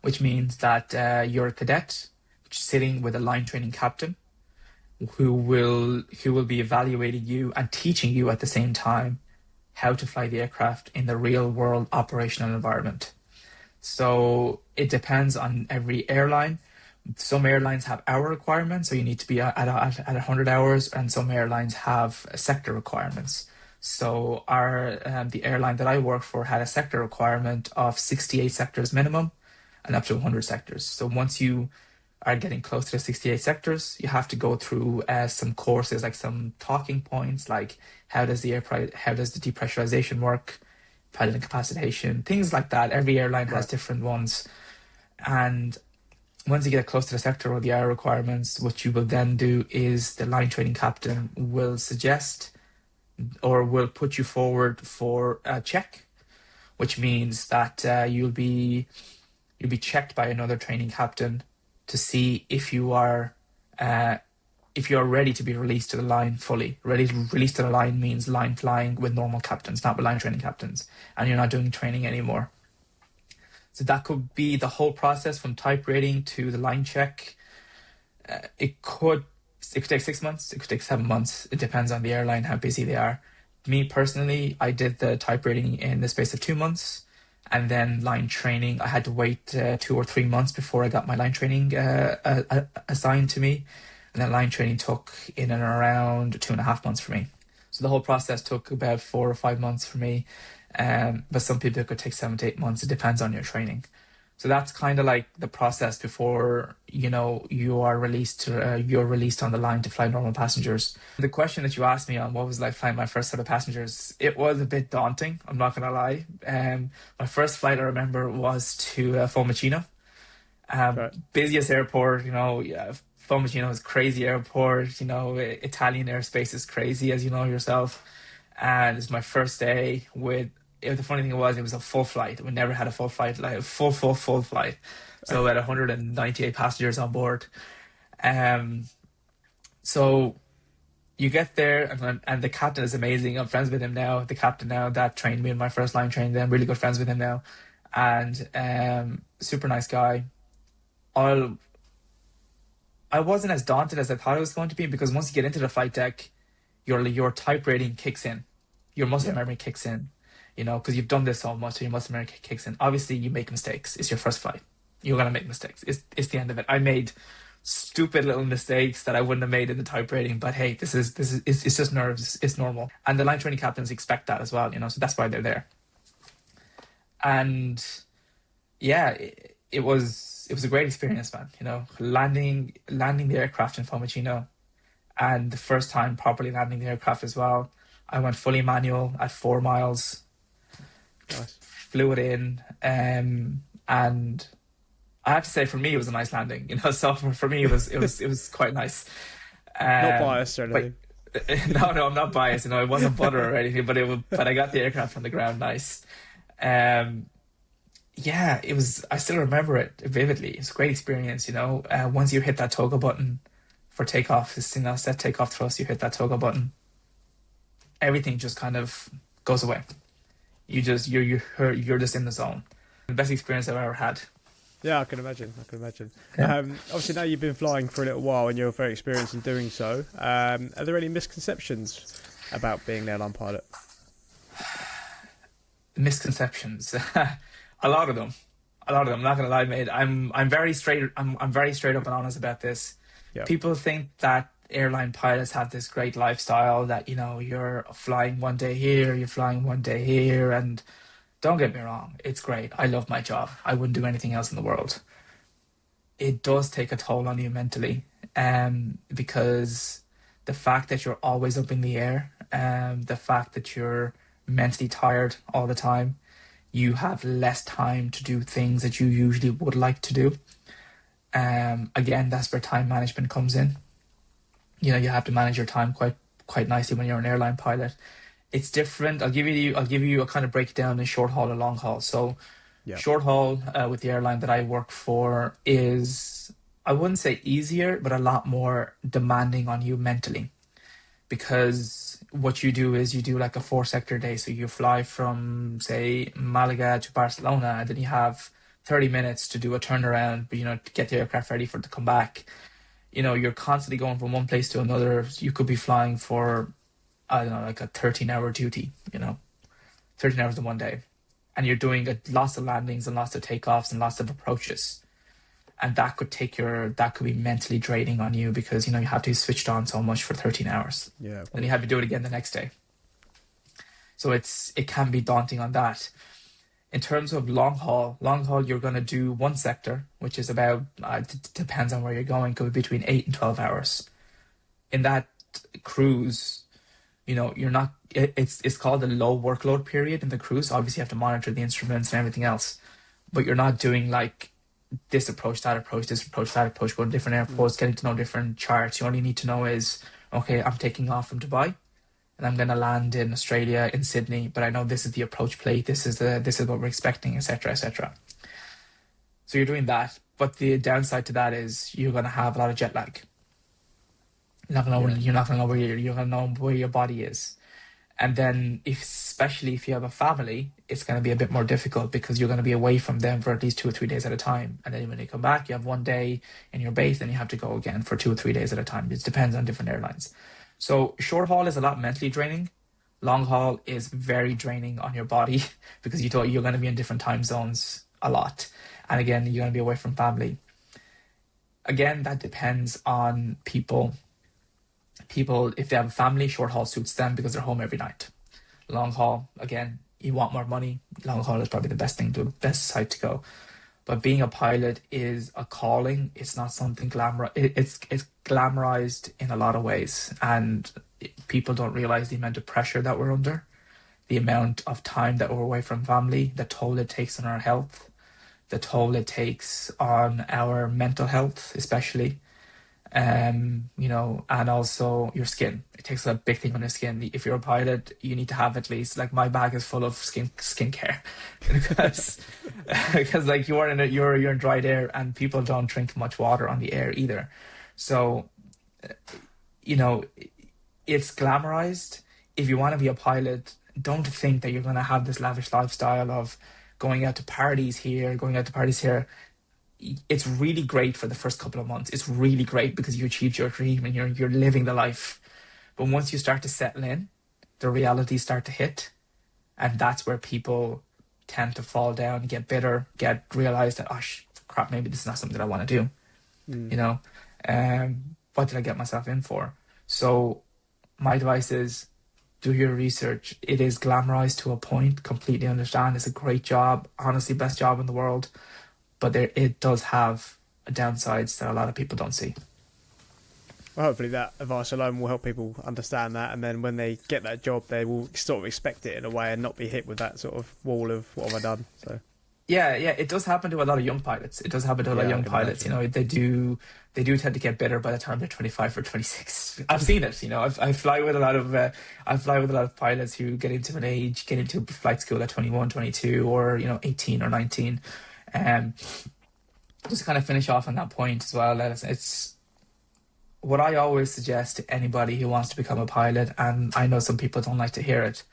which means that you're a cadet sitting with a line training captain who will be evaluating you and teaching you at the same time how to fly the aircraft in the real world operational environment. So it depends on every airline. Some airlines have hour requirements, so you need to be at 100 hours, and some airlines have sector requirements. So the airline that I work for had a sector requirement of 68 sectors minimum and up to 100 sectors. So once you are getting close to the 68 sectors, you have to go through some courses, like some talking points, like how does the depressurization work, pilot incapacitation, things like that. Every airline has different ones. And once you get close to the sector or the hour requirements, what you will then do is the line training captain will suggest or will put you forward for a check, which means that you'll be checked by another training captain to see if you are ready to be released to the line fully. Ready to release to the line means line flying with normal captains, not with line training captains, and you're not doing training anymore. So that could be the whole process from type rating to the line check. It could take 6 months, it could take 7 months. It depends on the airline, how busy they are. Me personally, I did the type rating in the space of 2 months, and then line training, I had to wait 2 or 3 months before I got my line training assigned to me. And then line training took in and around 2.5 months for me. So the whole process took about 4 or 5 months for me. But some people it could take 7 to 8 months. It depends on your training. So that's kind of like the process before, you are released you're released on the line to fly normal passengers. The question that you asked me on what was like flying my first set of passengers, it was a bit daunting. I'm not going to lie. My first flight I remember was to Fiumicino. Busiest airport, Fiumicino is crazy airport, Italian airspace is crazy, as you know yourself. And it's my first day the funny thing was, it was a full flight. We never had a full flight, like a full flight. So we had 198 passengers on board. So you get there, and the captain is amazing. I'm friends with him now. The captain now that trained me in my first line training, I'm really good friends with him now. And super nice guy. I wasn't as daunted as I thought I was going to be, because once you get into the flight deck, your type rating kicks in. Your muscle memory kicks in. Because you've done this so much, so your muscle memory kicks in. Obviously, you make mistakes. It's your first flight. You're going to make mistakes. It's the end of it. I made stupid little mistakes that I wouldn't have made in the type rating, but hey, it's just nerves. It's normal. And the line training captains expect that as well, so that's why they're there. And yeah, it was a great experience, man. Landing the aircraft in Fiumicino, and the first time properly landing the aircraft as well. I went fully manual at 4 miles. Nice. Flew it in, and I have to say, for me, it was a nice landing. So for me, it was quite nice. Not biased or anything. No, I'm not biased. It wasn't butter or anything, but I got the aircraft on the ground nice. Yeah, it was. I still remember it vividly. It's a great experience. Once you hit that toggle button for takeoff, set takeoff thrust, you hit that toggle button, everything just kind of goes away. You're just in the zone. The best experience I've ever had. Yeah, I can imagine. Yeah. Obviously, now you've been flying for a little while and you're very experienced in doing so. Are there any misconceptions about being an airline pilot? Misconceptions, a lot of them. I'm not gonna lie, mate. I'm very straight. I'm very straight up and honest about this. Yeah. People think that airline pilots have this great lifestyle, that you're flying one day here, you're flying one day here, and don't get me wrong, it's great. I love my job. I wouldn't do anything else in the world. It does take a toll on you mentally, because the fact that you're always up in the air, the fact that you're mentally tired all the time, you have less time to do things that you usually would like to do. Again, that's where time management comes in. You have to manage your time quite nicely when you're an airline pilot. It's different. I'll give you a kind of breakdown in short haul and long haul. So Yeah. short haul with the airline that I work for is, I wouldn't say easier, but a lot more demanding on you mentally, because what you do is you do like a 4 sector day. So you fly from, say, Malaga to Barcelona, and then you have 30 minutes to do a turnaround, you know, to get the aircraft ready for it to come back. You know, you're constantly going from one place to another. You could be flying for, I don't know, like a 13-hour duty, you know, 13 hours in one day. And you're doing lots of landings and lots of takeoffs and lots of approaches. And that could be mentally draining on you, because, you know, you have to be switched on so much for 13 hours. Yeah. And you have to do it again the next day. So it can be daunting on that. In terms of long haul, you're going to do 1 sector, which is about, depends on where you're going, could be between 8 and 12 hours. In that cruise, you know, you're not, it's called a low workload period in the cruise. Obviously, you have to monitor the instruments and everything else, but you're not doing like this approach, that approach, going to different airports, getting to know different charts. You only need to know is, okay, I'm taking off from Dubai and I'm going to land in Australia, in Sydney, but I know this is the approach plate, this is what we're expecting, etc., etc. So you're doing that, but the downside to that is you're going to have a lot of jet lag. You're not going to know where your body is. And then, especially if you have a family, it's going to be a bit more difficult, because you're going to be away from them for at least 2 or 3 days at a time. And then when you come back, you have 1 day in your base, then you have to go again for 2 or 3 days at a time. It depends on different airlines. So short haul is a lot mentally draining. Long haul is very draining on your body, because you're going to be in different time zones a lot. And again, you're going to be away from family. Again, that depends on people. If they have a family, short haul suits them because they're home every night. Long haul, again, you want more money. Long haul is probably the best site to go. But being a pilot is a calling. It's not something it's glamorized in a lot of ways, and people don't realize the amount of pressure that we're under, the amount of time that we're away from family, the toll it takes on our health, the toll it takes on our mental health, especially. You know, and also your skin. It takes a big thing on your skin. If you're a pilot, you need to have at least, like, my bag is full of skincare because like you're in dried air, and people don't drink much water on the air either. So, you know, it's glamorized. If you want to be a pilot, don't think that you're going to have this lavish lifestyle of going out to parties here, going out to parties here. It's really great for the first couple of months. It's really great because you achieved your dream and you're living the life. But once you start to settle in, the realities start to hit, and that's where people tend to fall down, get bitter, realize that, oh crap, maybe this is not something that I want to do. You know, what did I get myself in for? So my advice is, do your research. It is glamorized to a point. Completely understand. It's a great job, honestly, best job in the world. But it does have downsides that a lot of people don't see. Well, hopefully that advice alone will help people understand that, and then when they get that job, they will sort of expect it in a way and not be hit with that sort of wall of what have I done. So yeah, it does happen to a lot of young pilots. It does happen to a lot of young pilots. You know, they do tend to get better by the time they're 25 or 26. I've seen it. You know, I fly with a lot of pilots who get into flight school at 21, 22, or 18 or 19. Just kind of finish off on that point as well. It's what I always suggest to anybody who wants to become a pilot, and I know some people don't like to hear it,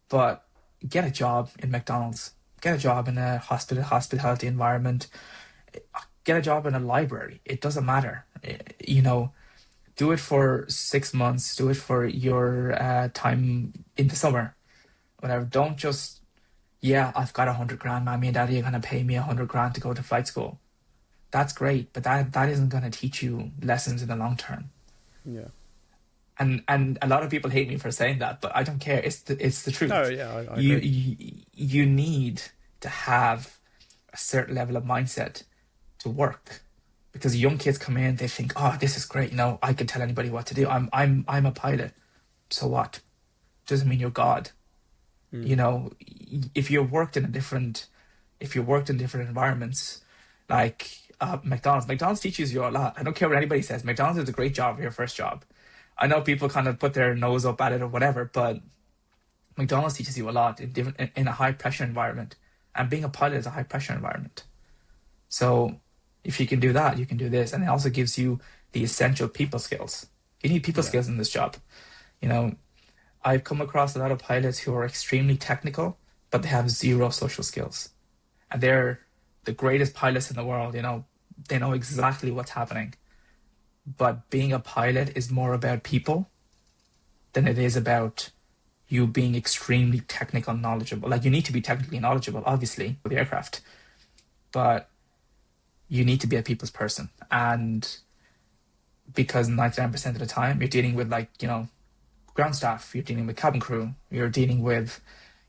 but get a job in McDonald's, get a job in a hospitality environment, get a job in a library. It doesn't matter. Do it for 6 months, do it for your time in the summer, whatever. Don't just, I've got 100 grand, mommy and daddy are going to pay me 100 grand to go to flight school. That's great, but that isn't going to teach you lessons in the long term. Yeah. And a lot of people hate me for saying that, but I don't care. It's the truth. Oh yeah, I agree. You need to have a certain level of mindset to work, because young kids come in, they think, oh, this is great. I can tell anybody what to do. I'm a pilot. So what? Doesn't mean you're God. If you worked in different environments, like McDonald's teaches you a lot. I don't care what anybody says. McDonald's is a great job for your first job. I know people kind of put their nose up at it or whatever, but McDonald's teaches you a lot in a high pressure environment, and being a pilot is a high pressure environment. So if you can do that, you can do this, and it also gives you the essential people skills. You need people skills in this job. You know, I've come across a lot of pilots who are extremely technical, but they have zero social skills, and they're the greatest pilots in the world. You know, they know exactly what's happening, but being a pilot is more about people than it is about you being extremely technical knowledgeable. Like, you need to be technically knowledgeable, obviously, with the aircraft, but you need to be a people's person. And because 99% of the time you're dealing with, like, you know, ground staff, you're dealing with cabin crew, you're dealing with,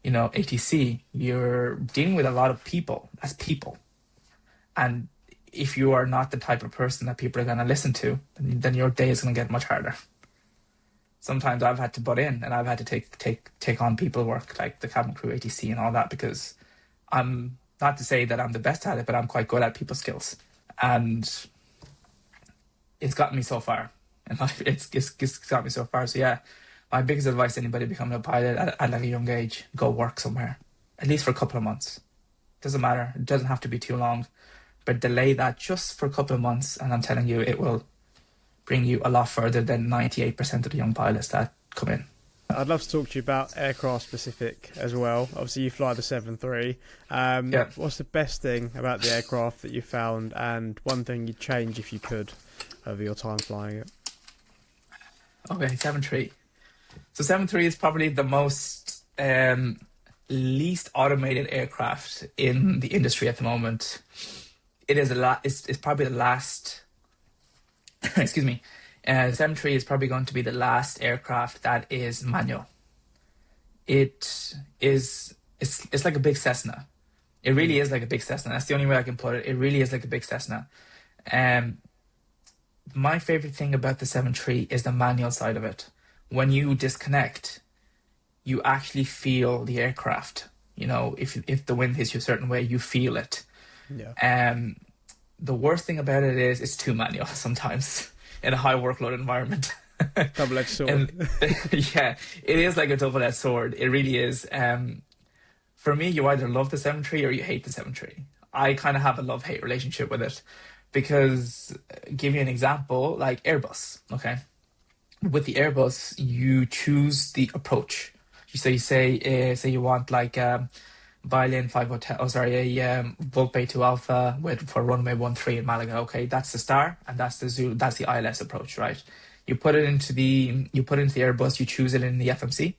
you know, ATC, you're dealing with a lot of people as people. And if you are not the type of person that people are going to listen to, then your day is going to get much harder. Sometimes I've had to butt in, and I've had to take on people work, like the cabin crew, ATC, and all that, because I'm not to say that I'm the best at it, but I'm quite good at people skills, and it's gotten me so far. And it's got me so far. So yeah, my biggest advice to anybody becoming a pilot at like a young age: go work somewhere, at least for a couple of months. Doesn't matter. It doesn't have to be too long, but delay that just for a couple of months, and I'm telling you, it will bring you a lot further than 98% of the young pilots that come in. I'd love to talk to you about aircraft specific as well. Obviously, you fly the 737. What's the best thing about the aircraft that you found, and one thing you'd change if you could over your time flying it? Okay, 737. So 737 is probably the most least automated aircraft in the industry at the moment. It is it's probably the last. Excuse me. 737 is probably going to be the last aircraft that is manual. It's like a big Cessna. It really is like a big Cessna. That's the only way I can put it. It really is like a big Cessna. My favorite thing about the 737 is the manual side of it. When you disconnect, you actually feel the aircraft. You know, if the wind hits you a certain way, you feel it. Yeah. The worst thing about it is it's too manual sometimes in a high workload environment. Double-edged sword. And, yeah, it is like a double-edged sword. It really is. For me, you either love the 737 or you hate the 737. I kind of have a love-hate relationship with it, because, give you an example, like Airbus, okay? With the Airbus, you choose the approach. Say you want like Bailin 5 Hotel, Volt Bay 2 Alpha for runway 13 in Malaga. Okay, that's the star, and that's the ILS approach, right? You put it into the Airbus, you choose it in the FMC.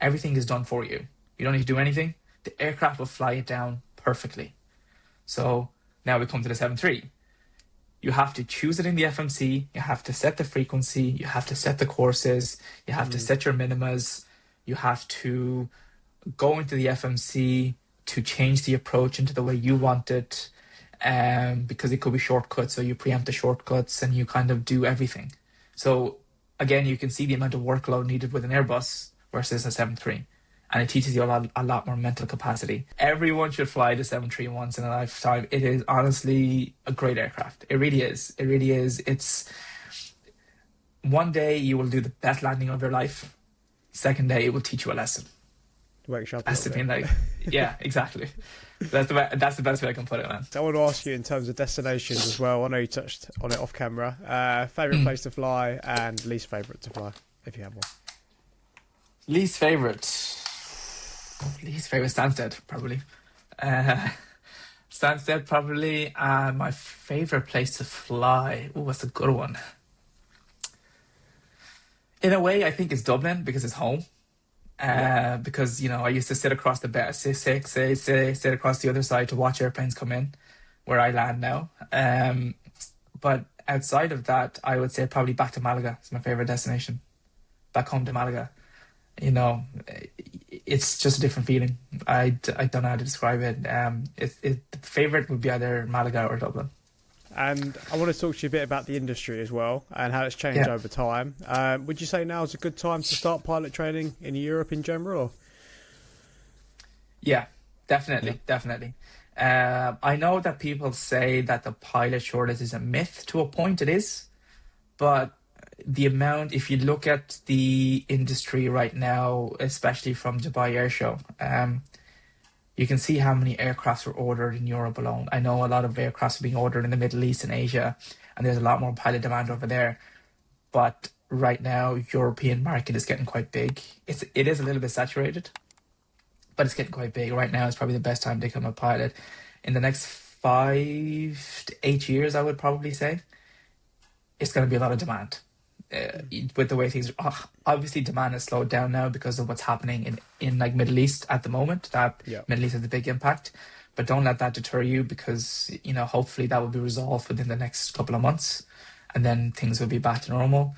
Everything is done for you. You don't need to do anything. The aircraft will fly it down perfectly. So now we come to the 737. You have to choose it in the FMC. You have to set the frequency. You have to set the courses. You have to set your minimas. You have to go into the FMC to change the approach into the way you want it, because it could be shortcuts. So you preempt the shortcuts and you kind of do everything. So again, you can see the amount of workload needed with an Airbus versus a 737. And it teaches you a lot more mental capacity. Everyone should fly the 737 once in a lifetime. It is honestly a great aircraft. It really is. It really is. It's one day you will do the best landing of your life. Second day it will teach you a lesson. Workshop. That's the thing. Like, yeah, exactly. That's the best way I can put it, man. I want to ask you in terms of destinations as well. I know you touched on it off camera. Favorite place to fly and least favorite to fly, if you have one. Least favorite Stansted, probably. Stansted, probably. My favorite place to fly. Oh, that's a good one. In a way, I think it's Dublin, because it's home. Because, you know, I used to sit across the bed, sit across the other side to watch airplanes come in, where I land now. But outside of that, I would say probably back to Malaga. It's my favorite destination. Back home to Malaga. You know, it's just a different feeling. I don't know how to describe it. The favorite would be either Malaga or Dublin. And I want to talk to you a bit about the industry as well and how it's changed over time. Would you say now is a good time to start pilot training in Europe in general? Or? Yeah, definitely. I know that people say that the pilot shortage is a myth. To a point it is. But the amount, if you look at the industry right now, especially from Dubai Air Show, you can see how many aircrafts were ordered in Europe alone. I know a lot of aircrafts are being ordered in the Middle East and Asia, and there's a lot more pilot demand over there. But right now, European market is getting quite big. It is a little bit saturated, but it's getting quite big. Right now is probably the best time to become a pilot. In the next 5 to 8 years, I would probably say, it's going to be a lot of demand. With the way things are, obviously demand has slowed down now because of what's happening in like Middle East at the moment. Middle East has a big impact, but don't let that deter you, because hopefully that will be resolved within the next couple of months, and then things will be back to normal.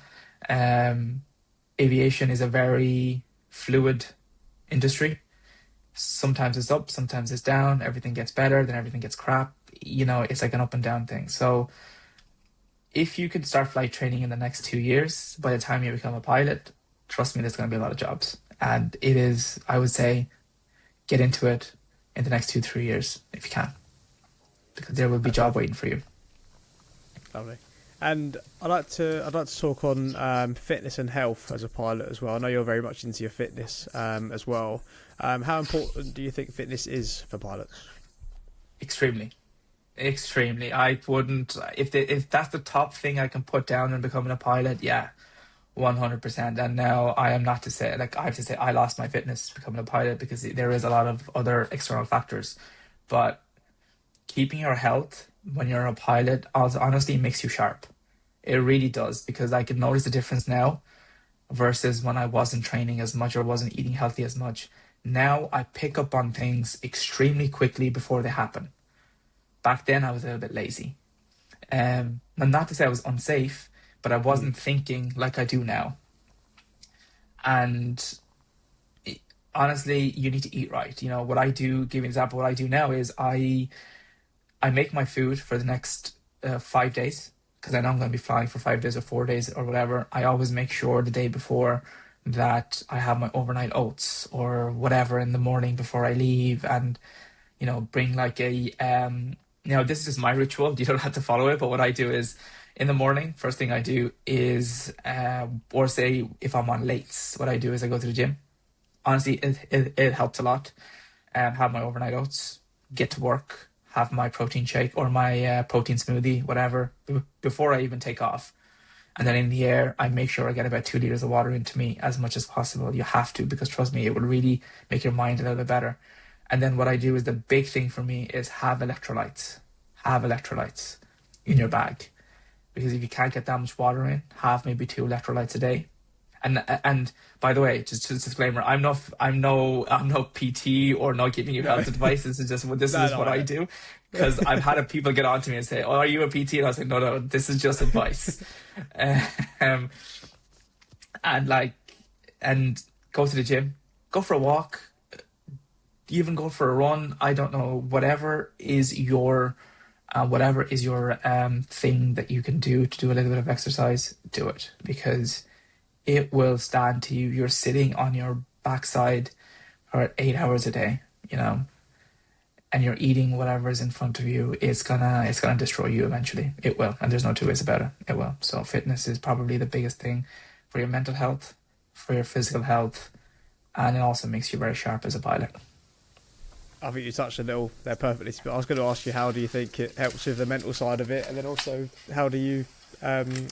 Aviation is a very fluid industry. Sometimes it's up, sometimes it's down. Everything gets better, then everything gets crap. It's like an up and down thing. So if you could start flight training in the next 2 years, by the time you become a pilot, trust me, there's going to be a lot of jobs. And it is, I would say, get into it in the next 2-3 years if you can, because there will be job waiting for you. Lovely. And I'd like to talk on fitness and health as a pilot as well. I know you're very much into your fitness as well. How important do you think fitness is for pilots? Extremely. I wouldn't, if that's the top thing I can put down in becoming a pilot, 100%. And now I am not to say, like, I have to say I lost my fitness becoming a pilot, because there is a lot of other external factors. But keeping your health when you're a pilot honestly makes you sharp. It really does, because I can notice the difference now versus when I wasn't training as much or wasn't eating healthy as much. Now I pick up on things extremely quickly before they happen. Back then I was a little bit lazy. And not to say I was unsafe, but I wasn't thinking like I do now. And honestly, you need to eat right. What I do, give you an example, what I do now is I make my food for the next 5 days, because I know I'm going to be flying for 5 days or 4 days or whatever. I always make sure the day before that I have my overnight oats or whatever in the morning before I leave, and bring like a this is just my ritual. You don't have to follow it, but what I do is, in the morning, first thing I do is, or say if I'm on lates, what I do is I go to the gym. Honestly, it helps a lot. Have my overnight oats, get to work, have my protein shake or my protein smoothie, whatever, before I even take off. And then in the air, I make sure I get about 2 liters of water into me as much as possible. You have to, because trust me, it will really make your mind a little bit better. And then what I do is, the big thing for me is have electrolytes. Have electrolytes in your bag. Because if you can't get that much water in, have maybe 2 electrolytes a day. And by the way, just a disclaimer, I'm no PT or not giving you health advice. This is what I do. Because I've had people get on to me and say, "Oh, are you a PT?" And I was like, no, this is just advice. And go to the gym, go for a walk, even go for a run. I don't know, whatever is your thing that you can do to do a little bit of exercise, do it, because it will stand to you. You're sitting on your backside for 8 hours a day, and you're eating whatever is in front of you. It's gonna destroy you eventually. It will, and there's no two ways about it. It will. So fitness is probably the biggest thing for your mental health, for your physical health, and it also makes you very sharp as a pilot. I think you touched a little there perfectly. I was going to ask you, how do you think it helps with the mental side of it, and then also how do you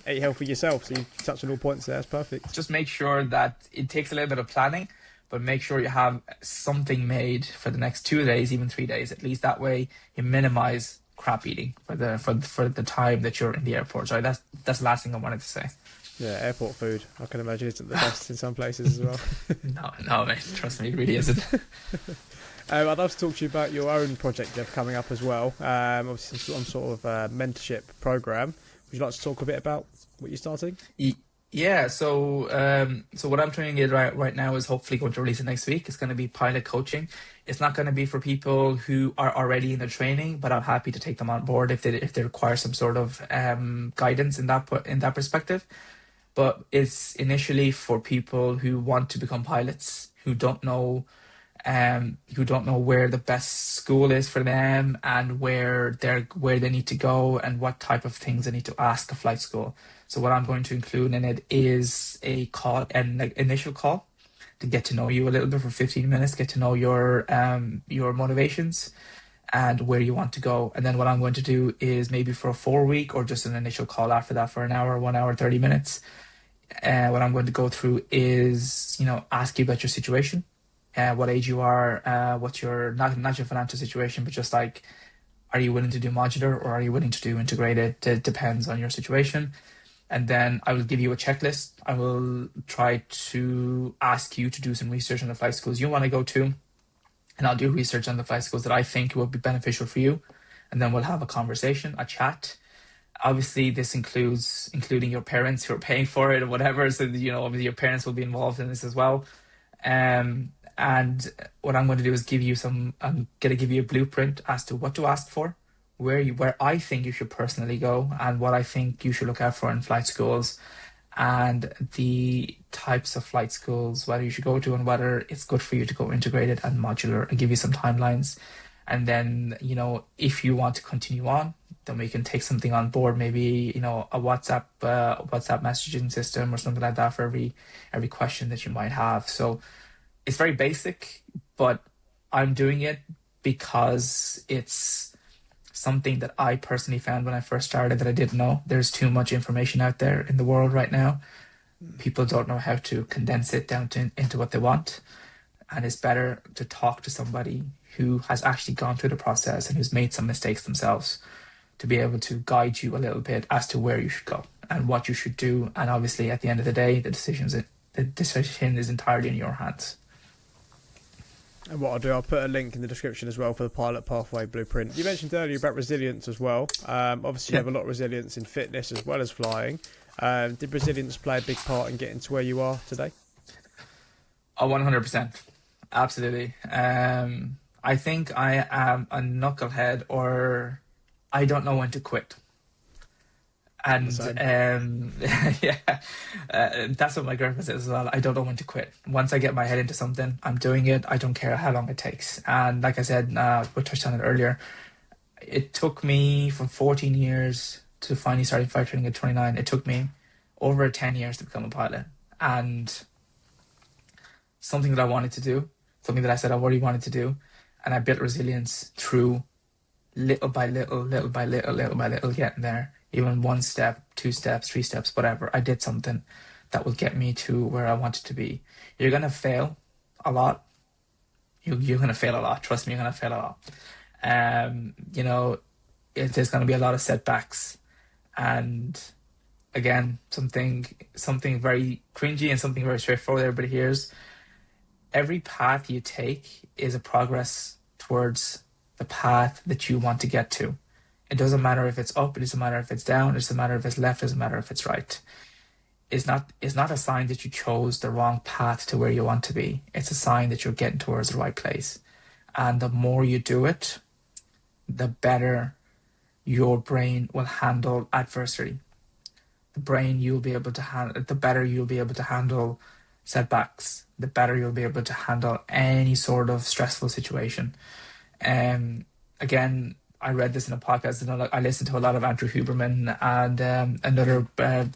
eat healthy yourself? So you touched on all points there. That's perfect. Just make sure that it takes a little bit of planning, but make sure you have something made for the next 2 days, even 3 days. At least that way you minimize crap eating for the time that you're in the airport. Sorry, that's the last thing I wanted to say. Yeah, airport food, I can imagine, isn't the best in some places as well. No, mate, trust me, it really isn't. I'd love to talk to you about your own project you have coming up as well. Obviously some sort of mentorship program. Would you like to talk a bit about what you're starting? Yeah, so what I'm training in right now is hopefully going to release it next week. It's going to be pilot coaching. It's not going to be for people who are already in the training, but I'm happy to take them on board if they require some sort of guidance in that perspective. But it's initially for people who want to become pilots, who don't know who don't know where the best school is for them and where they need to go and what type of things they need to ask a flight school. So what I'm going to include in it is a call, an initial call to get to know you a little bit for 15 minutes, get to know your motivations and where you want to go. And then what I'm going to do is maybe for a 4-week or just an initial call after that for an hour, 1 hour, 30 minutes. What I'm going to go through is, ask you about your situation, what age you are, what's your, not your financial situation, but just like, are you willing to do modular or are you willing to do integrated? It depends on your situation. And then I will give you a checklist. I will try to ask you to do some research on the flight schools you want to go to. And I'll do research on the flight schools that I think will be beneficial for you. And then we'll have a conversation, a chat. Obviously, this including your parents who are paying for it or whatever. So, obviously your parents will be involved in this as well. And what I'm going to do is I'm going to give you a blueprint as to what to ask for, where I think you should personally go, and what I think you should look out for in flight schools, and the types of flight schools, whether you should go to and whether it's good for you to go integrated and modular, and give you some timelines. And then, if you want to continue on, then we can take something on board, maybe, a WhatsApp messaging system or something like that for every question that you might have. So it's very basic, but I'm doing it because it's something that I personally found when I first started that I didn't know. There's too much information out there in the world right now. People don't know how to condense it down into what they want. And it's better to talk to somebody who has actually gone through the process and who's made some mistakes themselves to be able to guide you a little bit as to where you should go and what you should do. And obviously, at the end of the day, the decision is entirely in your hands. And what I'll do, I'll put a link in the description as well for the Pilot Pathway Blueprint. You mentioned earlier about resilience as well. Obviously, you have a lot of resilience in fitness as well as flying. Did resilience play a big part in getting to where you are today? Oh, 100%. Absolutely. I think I am a knucklehead, or I don't know when to quit. And that's what my girlfriend says as well. I don't know when to quit. Once I get my head into something, I'm doing it. I don't care how long it takes. And like I said, we touched on it earlier. It took me from 14 years to finally starting flight training at 29. It took me over 10 years to become a pilot. And something that I wanted to do, something that I said I already wanted to do, and I built resilience through little by little getting there. Even 1 step, 2 steps, 3 steps, whatever. I did something that will get me to where I wanted to be. You're going to fail a lot. You're going to fail a lot. Trust me, you're going to fail a lot. There's going to be a lot of setbacks. And again, something very cringy and something very straightforward everybody hears. Every path you take is a progress towards the path that you want to get to. It doesn't matter if it's up, it doesn't matter if it's down, it doesn't matter if it's left, it doesn't matter if it's right. It's not a sign that you chose the wrong path to where you want to be. It's a sign that you're getting towards the right place. And the more you do it, the better your brain will handle adversity. The better you'll be able to handle setbacks, the better you'll be able to handle any sort of stressful situation. Again, I read this in a podcast, and I listened to a lot of Andrew Huberman and other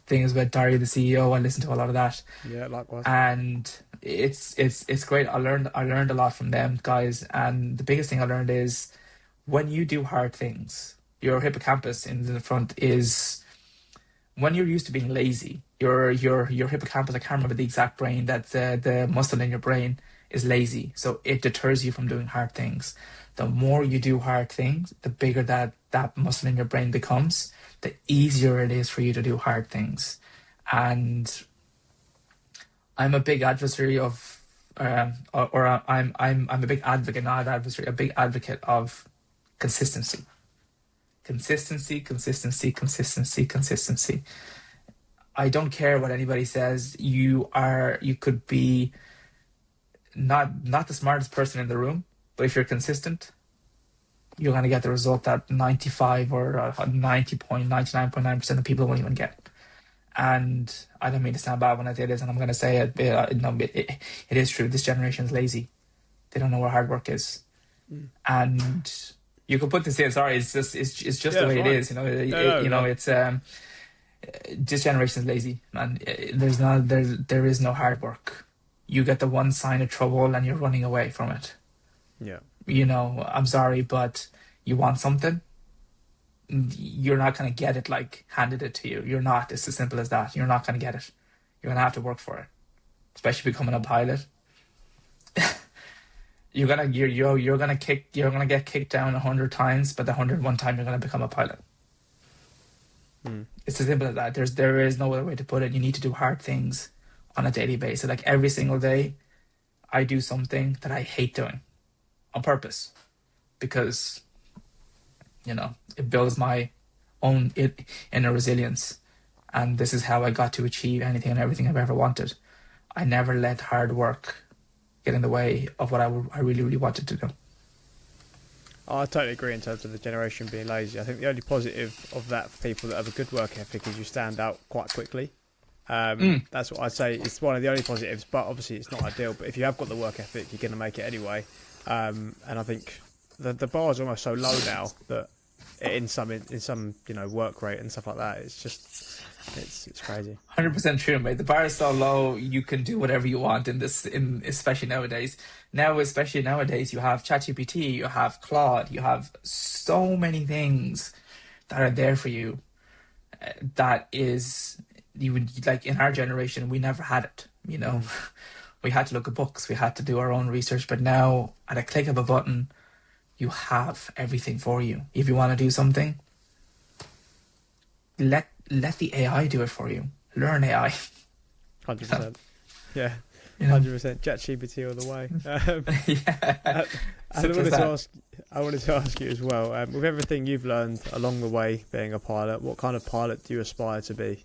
things about Dario, the CEO. I listened to a lot of that. Yeah, likewise. And it's great. I learned a lot from them guys. And the biggest thing I learned is when you do hard things, your hippocampus in the front is, when you're used to being lazy, your hippocampus, I can't remember the exact brain, that the muscle in your brain is lazy. So it deters you from doing hard things. The more you do hard things, the bigger that muscle in your brain becomes, the easier it is for you to do hard things. And I'm a big adversary of, I'm a big advocate, not adversary, a big advocate of consistency. Consistency. I don't care what anybody says. You could be not the smartest person in the room, but if you're consistent, you're going to get the result that 95 or 99.9% of people won't even get. And I don't mean to sound bad when I say this, and I'm going to say it. It is true. This generation is lazy. They don't know what hard work is. And you could put this in, sorry, it's just the way it is, it's this generation is lazy, man. There is no hard work. You get the one sign of trouble and you're running away from it. Yeah. I'm sorry, but you want something, you're not going to get it like handed it to you. You're not. It's as simple as that. You're not going to get it. You're going to have to work for it, especially becoming a pilot. you're gonna get kicked down 100 times, but the 101 time you're gonna become a pilot. It's as simple as that. There is no other way to put it. You need to do hard things on a daily basis. Like every single day, I do something that I hate doing on purpose, because it builds my own inner resilience, and this is how I got to achieve anything and everything I've ever wanted. I never let hard work get in the way of what I really, really wanted to do. I totally agree in terms of the generation being lazy. I think the only positive of that for people that have a good work ethic is you stand out quite quickly. That's what I'd say. It's one of the only positives, but obviously it's not ideal. But if you have got the work ethic, you're going to make it anyway. And I think the bar is almost so low now that in some work rate and stuff like that, it's just it's crazy. 100% true, mate. The bar is so low, you can do whatever you want especially nowadays. Especially nowadays, you have ChatGPT, you have Claude, you have so many things that are there for you. That is, you would, like in our generation, we never had it. We had to look at books, we had to do our own research. But now, at a click of a button, you have everything for you. If you want to do something, let the AI do it for you. Learn AI. 100%. Yeah. 100%. ChatGPT all the way. I wanted to ask you as well, with everything you've learned along the way being a pilot, what kind of pilot do you aspire to be?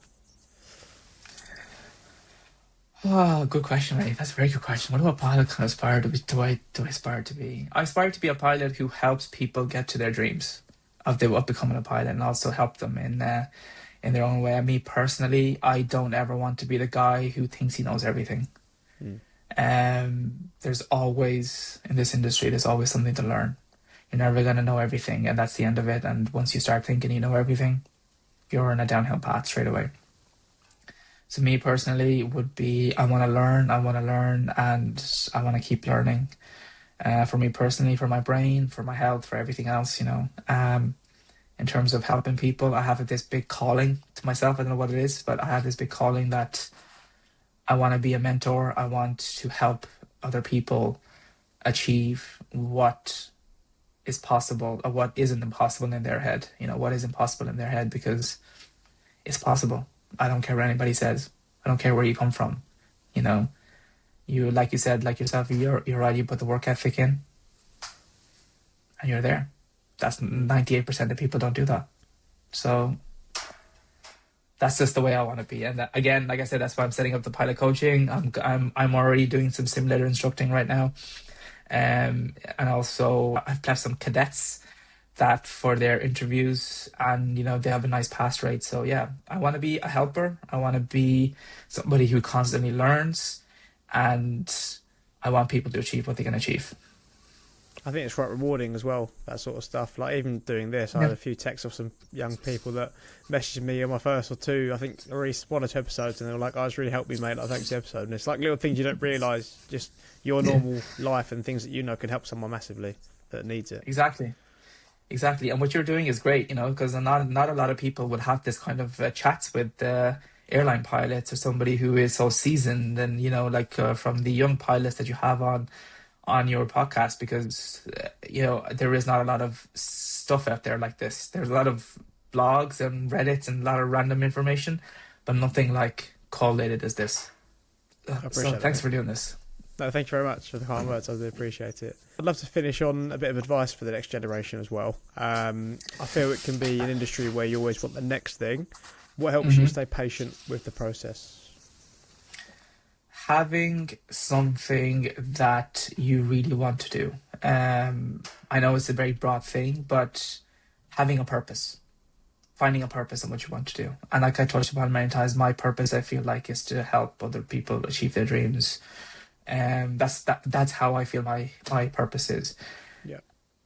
Oh, good question, mate. That's a very good question. What do a pilot kind of aspire to be? Do I aspire to be? I aspire to be a pilot who helps people get to their dreams of becoming a pilot, and also help them in their own way. Me personally, I don't ever want to be the guy who thinks he knows everything. There's always, in this industry, there's always something to learn. You're never going to know everything, and that's the end of it. And once you start thinking you know everything, you're on a downhill path straight away. So me personally would be, I want to learn, and I want to keep learning. For me personally, for my brain, for my health, for everything else, in terms of helping people, I have this big calling to myself. I don't know what it is, but I have this big calling that I want to be a mentor. I want to help other people achieve what is possible, or what isn't impossible in their head. What is impossible in their head, because it's possible. I don't care what anybody says. I don't care where you come from. You, like you said, like yourself, you're right. You put the work ethic in, and you're there. That's 98% of people don't do that. So that's just the way I want to be. And again, like I said, that's why I'm setting up the pilot coaching. I'm already doing some simulator instructing right now, and also I've placed some cadets that for their interviews, and they have a nice pass rate. So yeah, I want to be a helper. I want to be somebody who constantly learns, and I want people to achieve what they can achieve. I think it's quite rewarding as well, that sort of stuff. Like even doing this, I had a few texts of some young people that messaged me on my first or two, I think, or at least 1 or 2 episodes, and they were like, "Oh, it's really helped me, mate. Like, thanks for the episode." And it's like little things you don't realise, just your normal life and things that can help someone massively that needs it. Exactly. And what you're doing is great, because not a lot of people would have this kind of chats with airline pilots or somebody who is so seasoned, and from the young pilots that you have on your podcast, because there is not a lot of stuff out there like this. There's a lot of blogs and Reddits and a lot of random information, but nothing like collated as this. So thanks for doing this. No, thank you very much for the kind words. I do appreciate it. I'd love to finish on a bit of advice for the next generation as well. I feel it can be an industry where you always want the next thing. What helps you stay patient with the process? Having something that you really want to do. I know it's a very broad thing, but having a purpose. Finding a purpose in what you want to do. And like I touched upon many times, my purpose, I feel like, is to help other people achieve their dreams. That's how I feel my purpose is. Yeah.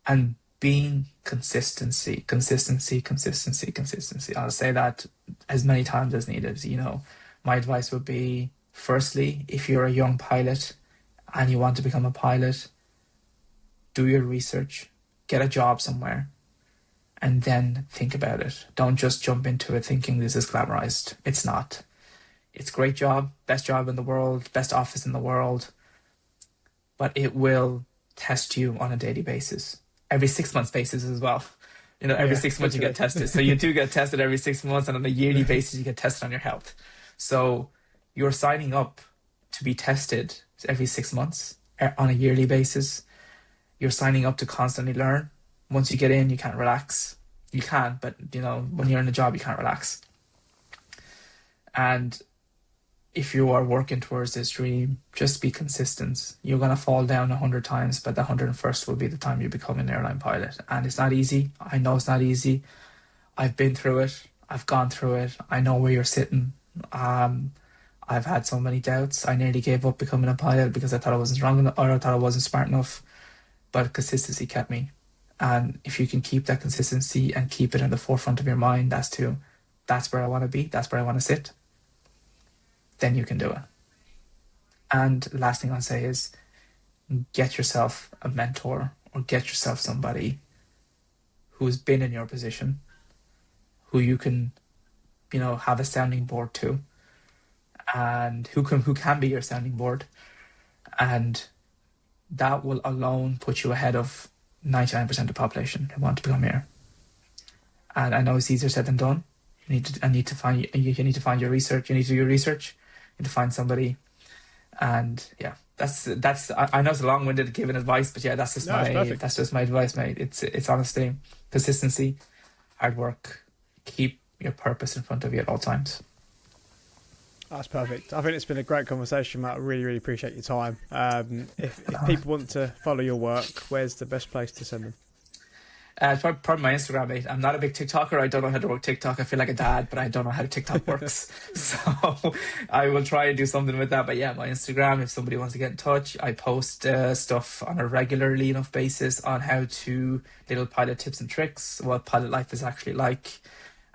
And being consistency. I'll say that as many times as needed. You know, my advice would be, firstly, if you're a young pilot and you want to become a pilot, do your research, get a job somewhere, and then think about it. Don't just jump into it thinking this is glamorized. It's not. It's a great job, best job in the world, best office in the world, but it will test you on a daily basis. Every 6 months basis as well. You know, every 6 months you get tested. So you do get tested every 6 months, and on a yearly basis you get tested on your health. So you're signing up to be tested every 6 months on a yearly basis. You're signing up to constantly learn. Once you get in, you can't relax. You can, but you know, when you're in a job, you can't relax. And if you are working towards this dream, just be consistent. You're going to fall down 100 times, but the 101st will be the time you become an airline pilot. And it's not easy. I know it's not easy. I've been through it. I've gone through it. I know where you're sitting. I've had so many doubts. I nearly gave up becoming a pilot because I thought I wasn't strong enough, or I thought I wasn't smart enough. But consistency kept me. And if you can keep that consistency and keep it in the forefront of your mind, that's where I want to be, that's where I want to sit, then you can do it. And the last thing I'll say is, get yourself a mentor, or get yourself somebody who's been in your position, who you can, you know, have a sounding board to, and who can be your sounding board. And that will alone put you ahead of 99% of the population who want to become here. And I know it's easier said than done. You need to find your research. You need to do your research. You need to find somebody. And yeah, that's. I know it's a long-winded giving advice, but yeah, that's just my advice, mate. It's honesty, consistency, hard work. Keep your purpose in front of you at all times. That's perfect. I think it's been a great conversation, Matt. I really, really appreciate your time. If people want to follow your work, where's the best place to send them? It's probably my Instagram, mate. I'm not a big TikToker. I don't know how to work TikTok. I feel like a dad, but I don't know how TikTok works. So I will try and do something with that. But yeah, my Instagram, if somebody wants to get in touch, I post stuff on a regularly enough basis on how to little pilot tips and tricks, what pilot life is actually like.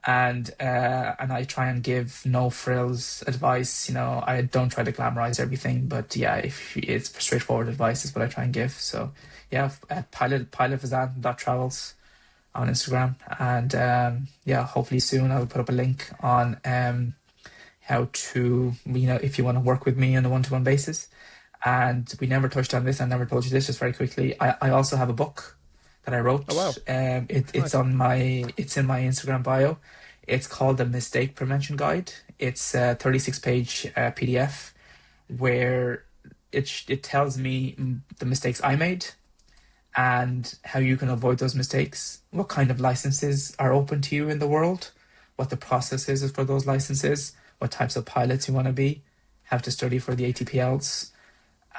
And I try and give no frills advice. You know, I don't try to glamorize everything, but yeah, if it's straightforward advice is what I try and give. So yeah, at pilot Faizan.travels on Instagram, and yeah, hopefully soon I'll put up a link on how to, you know, if you want to work with me on a one-to-one basis. And we never touched on this. I never told you this. Just very quickly, I also have a book that I wrote. Oh, wow. It's in my Instagram bio. It's called the Mistake Prevention Guide. It's a 36-page PDF where it tells me the mistakes I made and how you can avoid those mistakes, what kind of licenses are open to you in the world, what the process is for those licenses, what types of pilots you want to be, how to study for the ATPLs,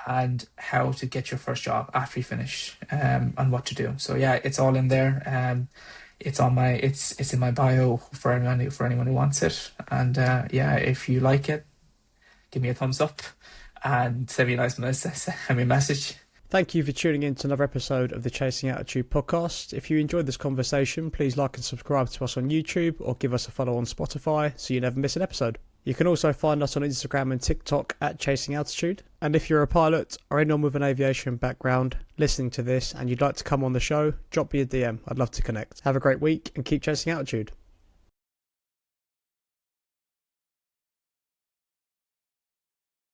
and how to get your first job after you finish, and what to do. So yeah, it's all in there. It's in my bio for anyone who wants it. And yeah, if you like it, give me a thumbs up and send me a message. Thank you for tuning in to another episode of the Chasin Altitude podcast. If you enjoyed this conversation, please like and subscribe to us on YouTube, or give us a follow on Spotify so you never miss an episode. You can also find us on Instagram and TikTok at Chasin Altitude. And if you're a pilot or anyone with an aviation background listening to this and you'd like to come on the show, drop me a DM. I'd love to connect. Have a great week and keep chasing altitude.